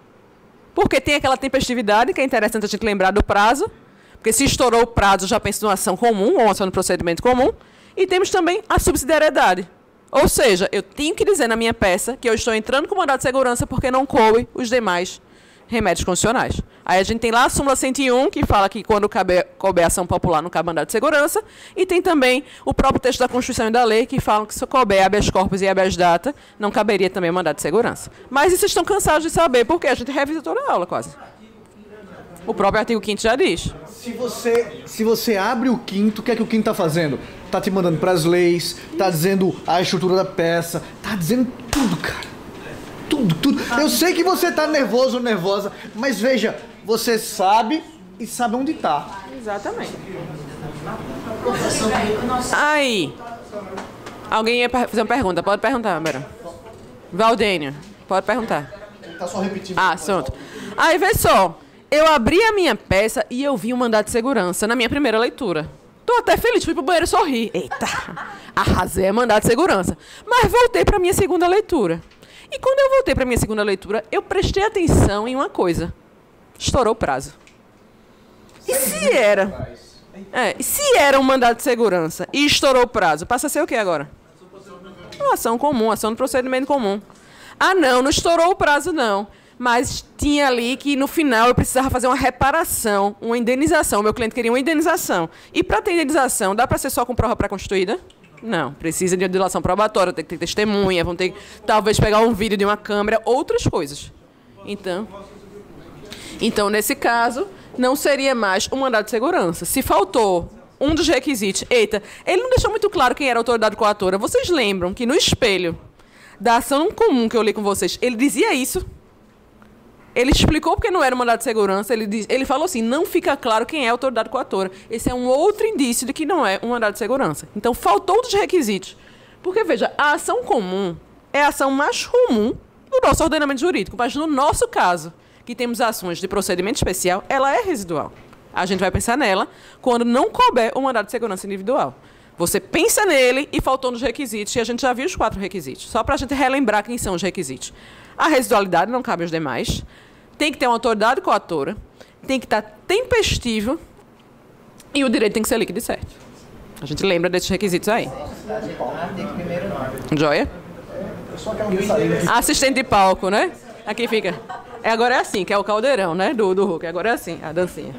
Porque tem aquela tempestividade, que é interessante a gente lembrar do prazo, porque se estourou o prazo, já pensa numa ação comum, ou uma ação no procedimento comum. E temos também a subsidiariedade. Ou seja, eu tenho que dizer na minha peça que eu estou entrando com mandado de segurança porque não coube os demais remédios constitucionais. Aí a gente tem lá a súmula 101, que fala que quando couber ação popular não cabe mandado de segurança, e tem também o próprio texto da Constituição e da lei, que falam que se couber habeas corpus e habeas data, não caberia também mandado de segurança. Mas isso estão cansados de saber, porque a gente revisa toda a aula quase. O próprio artigo 5º já diz.
Se você abre o 5º, o que é que o 5º está fazendo? Está te mandando para as leis, está dizendo a estrutura da peça, está dizendo tudo, cara. Tudo. Eu sei que você tá nervoso ou nervosa, mas veja, você sabe e sabe onde tá.
Exatamente. Aí, alguém ia fazer uma pergunta. Pode perguntar, Vera. Valdênio, pode perguntar.
Tá só repetindo.
Pronto. Aí, vê só. Eu abri a minha peça e eu vi um mandado de segurança na minha primeira leitura. Tô até feliz, fui pro banheiro e sorri. Eita, arrasei, mandado de segurança. Mas voltei pra minha segunda leitura. E quando eu voltei para a minha segunda leitura, eu prestei atenção em uma coisa. Estourou o prazo. E se era? E se era um mandado de segurança e estourou o prazo, passa a ser o que agora? Uma ação comum, ação de procedimento comum. Ah, não estourou o prazo, não. Mas tinha ali que, no final, eu precisava fazer uma reparação, uma indenização. O meu cliente queria uma indenização. E, para ter indenização, dá para ser só com prova pré-constituída? Não. Precisa de dilação probatória, tem que ter testemunha, vão ter que, talvez, pegar um vídeo de uma câmera, outras coisas. Então, nesse caso, não seria mais um mandado de segurança. Se faltou um dos requisitos... Eita, ele não deixou muito claro quem era a autoridade coatora. Vocês lembram que, no espelho da ação comum que eu li com vocês, ele dizia isso? Ele explicou porque não era um mandado de segurança. Ele falou assim, não fica claro quem é a autoridade coatora. Esse é um outro indício de que não é um mandado de segurança. Então, faltou dos requisitos. Porque, veja, a ação comum é a ação mais comum do nosso ordenamento jurídico. Mas, no nosso caso, que temos ações de procedimento especial, ela é residual. A gente vai pensar nela quando não couber o mandado de segurança individual. Você pensa nele e faltou nos requisitos, e a gente já viu os 4 requisitos. Só para a gente relembrar quem são os requisitos. A residualidade não cabe aos demais. Tem que ter uma autoridade coatora, tem que estar tempestivo e o direito tem que ser líquido e certo. A gente lembra desses requisitos aí. Joia? Assistente de palco, né? Aqui fica. Agora é assim, que é o caldeirão, né? Do Hulk. Agora é assim, a dancinha.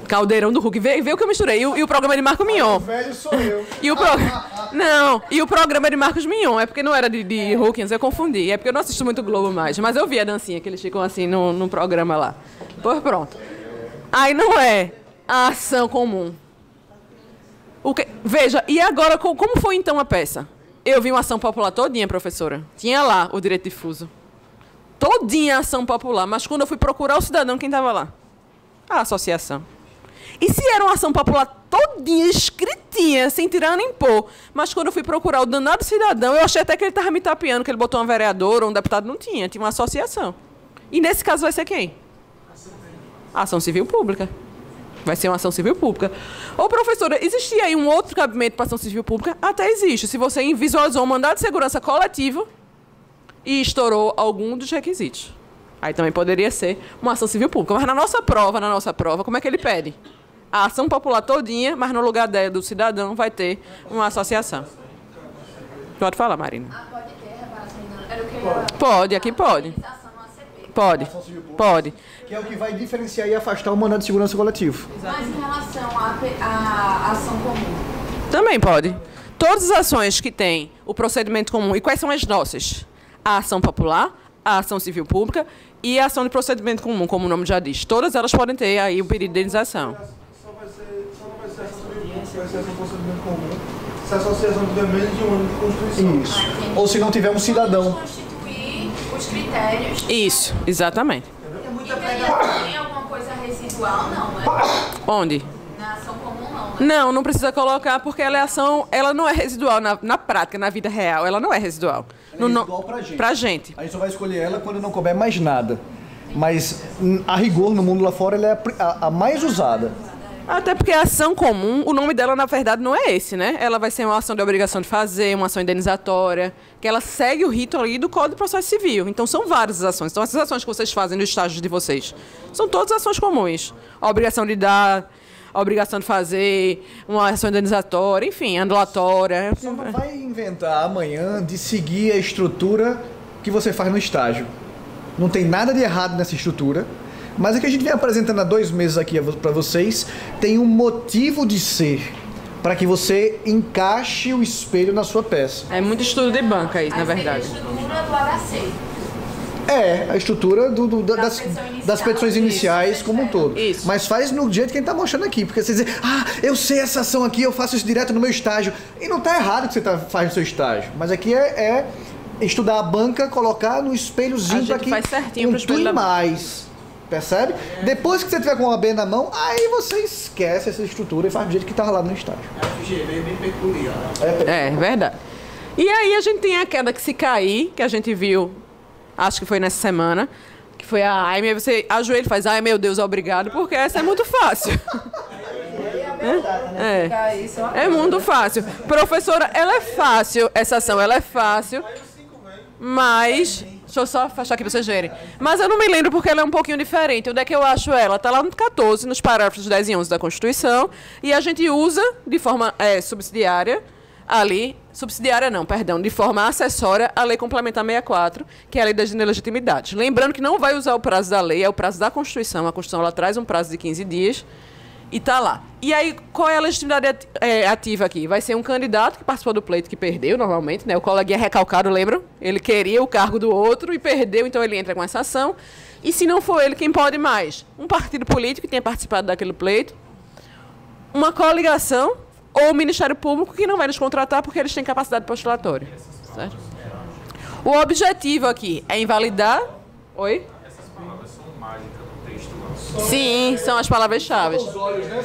Caldeirão do Hulk. Vê o que eu misturei. E o programa de Marco Mignon. O velho sou eu. E o programa de Marcos Mignon. É porque não era de Hulk, eu confundi. É porque eu não assisto muito Globo mais. Mas eu vi a dancinha, que eles ficam assim no programa lá. Pois pronto. Aí não é a ação comum. Veja, e agora, como foi então a peça? Eu vi uma ação popular todinha, professora. Tinha lá o direito difuso. Todinha a ação popular. Mas quando eu fui procurar o cidadão, quem estava lá? A associação. E se era uma ação popular todinha, escritinha, sem tirar nem pôr, mas quando eu fui procurar o danado cidadão, eu achei até que ele estava me tapeando, que ele botou uma vereadora ou um deputado, não tinha uma associação. E nesse caso vai ser quem? A ação civil pública. Vai ser uma ação civil pública. Ô, professora, existia aí um outro cabimento para ação civil pública? Até existe. Se você visualizou um mandado de segurança coletivo e estourou algum dos requisitos. Aí também poderia ser uma ação civil pública. Mas na nossa prova, como é que ele pede? A ação popular todinha, mas no lugar do cidadão vai ter uma associação. Pode falar, Marina.
Pode ter reparação?
Pode, aqui pode. Pode.
Que é o que vai diferenciar e afastar o mandado de segurança coletivo.
Mas em relação à ação comum?
Também pode. Todas as ações que têm o procedimento comum, e quais são as nossas? A ação popular, a ação civil pública e a ação de procedimento comum, como o nome já diz. Todas elas podem ter aí o pedido de indenização.
Só não vai ser ação de procedimento comum se a associação tiver menos de um ano de constituição.
Isso. Ou se não tiver um cidadão.
Constituir os critérios.
Isso, exatamente.
E tem alguma coisa residual, não, né?
Onde?
Na ação comum, não, né?
Não precisa colocar, porque ela não é residual na prática, na vida real. Ela não é residual.
Ela é residual pra gente. A gente só vai escolher ela quando não couber mais nada. Mas, a rigor, no mundo lá fora, ela é a mais usada.
Até porque a ação comum, o nome dela, na verdade, não é esse, né? Ela vai ser uma ação de obrigação de fazer, uma ação indenizatória, que ela segue o rito ali do Código de Processo Civil. Então, são várias as ações. Então, essas ações que vocês fazem no estágio de vocês, são todas ações comuns. A obrigação de dar, a obrigação de fazer, uma ação indenizatória, enfim, andulatória.
Só não vai inventar amanhã de seguir a estrutura que você faz no estágio. Não tem nada de errado nessa estrutura. Mas o que a gente vem apresentando há 2 meses aqui para vocês tem um motivo de ser para que você encaixe o espelho na sua peça.
É muito estudo de banca isso, na verdade.
A estrutura do HC.
É, a estrutura das petições iniciais como um todo.
Isso.
Mas faz no jeito que a gente está mostrando aqui. Porque você dizer, eu sei essa ação aqui, eu faço isso direto no meu estágio. E não está errado que você faz no seu estágio. Mas aqui é estudar a banca, colocar no espelhozinho para que
faz certinho
pontue mais. Percebe? Depois que você tiver com o AB na mão, aí você esquece essa estrutura e faz do jeito que estava lá no estágio.
A FGV é bem peculiar.
É verdade. E aí a gente tem a queda que se cair, que a gente viu, acho que foi nessa semana, que foi aí você ajoelha e faz, ai meu Deus, obrigado, porque essa é muito fácil. É muito fácil. Professora, ela é fácil, essa ação, ela é fácil, mas Deixa eu só afastar aqui para vocês verem. Mas eu não me lembro porque ela é um pouquinho diferente. Onde é que eu acho ela? Está lá no 14, nos parágrafos 10 e 11 da Constituição. E a gente usa de forma subsidiária ali... Subsidiária não, perdão. De forma acessória à Lei Complementar 64, que é a Lei das Ilegitimidades. Lembrando que não vai usar o prazo da lei, é o prazo da Constituição. A Constituição ela traz um prazo de 15 dias. E está lá. E aí, qual é a legitimidade ativa aqui? Vai ser um candidato que participou do pleito que perdeu, normalmente, né? O coleguinha recalcado, lembram? Ele queria o cargo do outro e perdeu, então ele entra com essa ação. E se não for ele, quem pode mais? Um partido político que tenha participado daquele pleito, uma coligação ou o Ministério Público que não vai nos contratar porque eles têm capacidade postulatória. Certo? O objetivo aqui é invalidar... Oi? Sim, são as palavras-chave.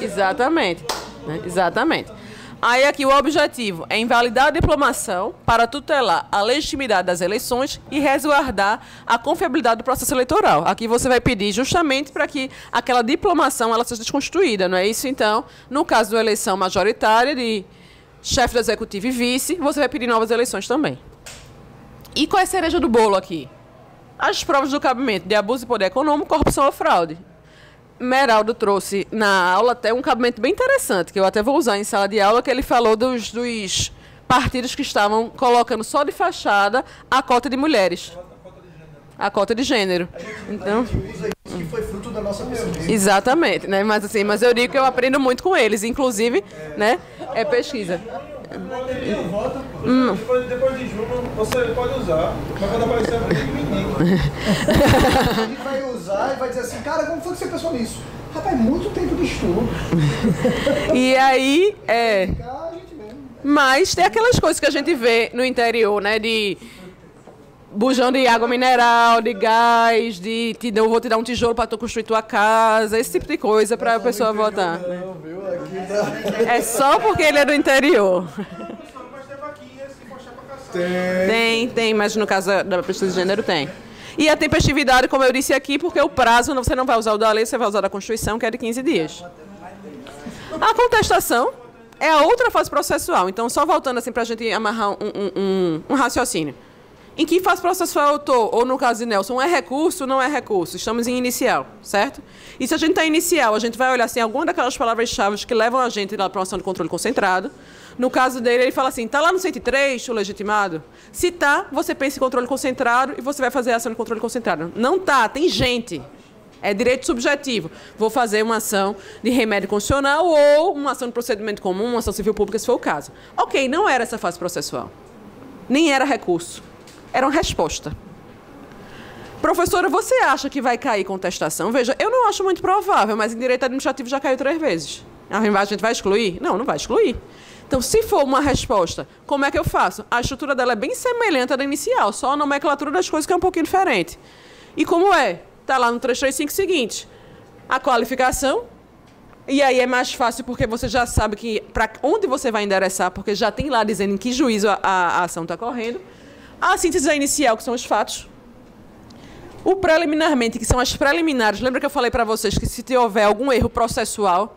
Exatamente. Né? Exatamente. Aí aqui o objetivo é invalidar a diplomação para tutelar a legitimidade das eleições e resguardar a confiabilidade do processo eleitoral. Aqui você vai pedir justamente para que aquela diplomação ela seja desconstruída, não é isso? Então, no caso da eleição majoritária de chefe do executivo e vice, você vai pedir novas eleições também. E qual é a cereja do bolo aqui? As provas do cabimento de abuso de poder econômico, corrupção ou fraude. Meraldo trouxe na aula até um cabimento bem interessante, que eu até vou usar em sala de aula, que ele falou dos partidos que estavam colocando só de fachada a cota de mulheres. A cota de gênero. Então,
a gente usa isso que foi fruto da nossa pesquisa.
Exatamente, né? Mas eu digo que eu aprendo muito com eles, inclusive, né? É pesquisa.
Depois de junho você pode usar, mas quando aparecer a menino.
A gente vai usar e vai dizer assim, cara, como foi que você pensou nisso? Rapaz, muito tempo de estudo.
E aí, mas tem aquelas coisas que a gente vê no interior, né? De bujão de água mineral, de gás, eu vou te dar um tijolo para tu construir tua casa, esse tipo de coisa para a pessoa votar. Né? É só porque ele é do interior. Tem, mas no caso da pesquisa de gênero tem. E a tempestividade, como eu disse aqui, porque o prazo você não vai usar o da lei, você vai usar da Constituição, que é de 15 dias. A contestação é a outra fase processual. Então, só voltando assim para a gente amarrar um raciocínio. Em que fase processual eu estou? Ou no caso de Nelson, é recurso ou não é recurso? Estamos em inicial, certo? E se a gente está em inicial, a gente vai olhar assim, alguma daquelas palavras-chave que levam a gente para a ação de controle concentrado. No caso dele, ele fala assim, está lá no 103, o legitimado? Se está, você pensa em controle concentrado e você vai fazer a ação de controle concentrado. Não está, tem gente. É direito subjetivo. Vou fazer uma ação de remédio constitucional ou uma ação de procedimento comum, uma ação civil pública, se for o caso. Ok, não era essa fase processual. Nem era recurso. Era uma resposta. Professora, você acha que vai cair contestação? Veja, eu não acho muito provável, mas em direito administrativo já caiu 3 vezes. A gente vai excluir? Não, não vai excluir. Então, se for uma resposta, como é que eu faço? A estrutura dela é bem semelhante à da inicial, só a nomenclatura das coisas que é um pouquinho diferente. E como é? Está lá no 335 seguinte. A qualificação. E aí é mais fácil porque você já sabe que para onde você vai endereçar, porque já tem lá dizendo em que juízo a ação está correndo. A síntese inicial, que são os fatos. O preliminarmente, que são as preliminares. Lembra que eu falei para vocês que se houver algum erro processual,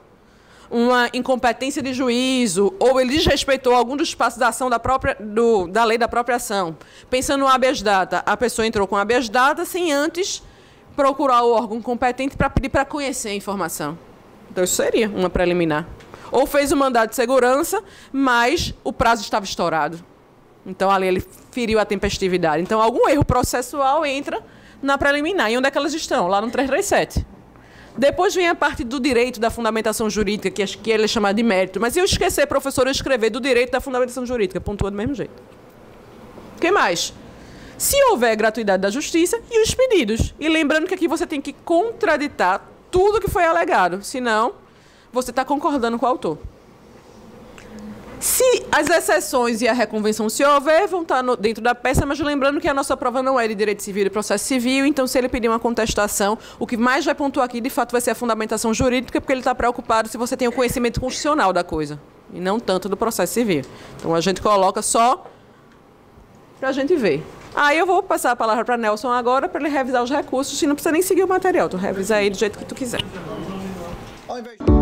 uma incompetência de juízo, ou ele desrespeitou algum dos passos da ação da lei da própria ação. Pensando no habeas data, a pessoa entrou com habeas data sem antes procurar o órgão competente para pedir para conhecer a informação. Então, isso seria uma preliminar. Ou fez o mandado de segurança, mas o prazo estava estourado. Então, ali ele feriu a tempestividade. Então, algum erro processual entra na preliminar. E onde é que elas estão? Lá no 337. Depois vem a parte do direito da fundamentação jurídica, que ele é chamado de mérito. Mas se eu esquecer, professor, eu escrever do direito da fundamentação jurídica, pontua do mesmo jeito. O que mais? Se houver gratuidade da justiça e os pedidos. E lembrando que aqui você tem que contraditar tudo que foi alegado. Senão, você está concordando com o autor. Se as exceções e a reconvenção, se houver, vão estar dentro da peça, mas lembrando que a nossa prova não é de direito civil e processo civil, então se ele pedir uma contestação, o que mais vai pontuar aqui, de fato, vai ser a fundamentação jurídica, porque ele está preocupado se você tem o conhecimento constitucional da coisa, e não tanto do processo civil. Então, a gente coloca só para a gente ver. Aí eu vou passar a palavra para Nelson agora, para ele revisar os recursos, e não precisa nem seguir o material, tu revisa aí do jeito que tu quiser.
Ao invés de...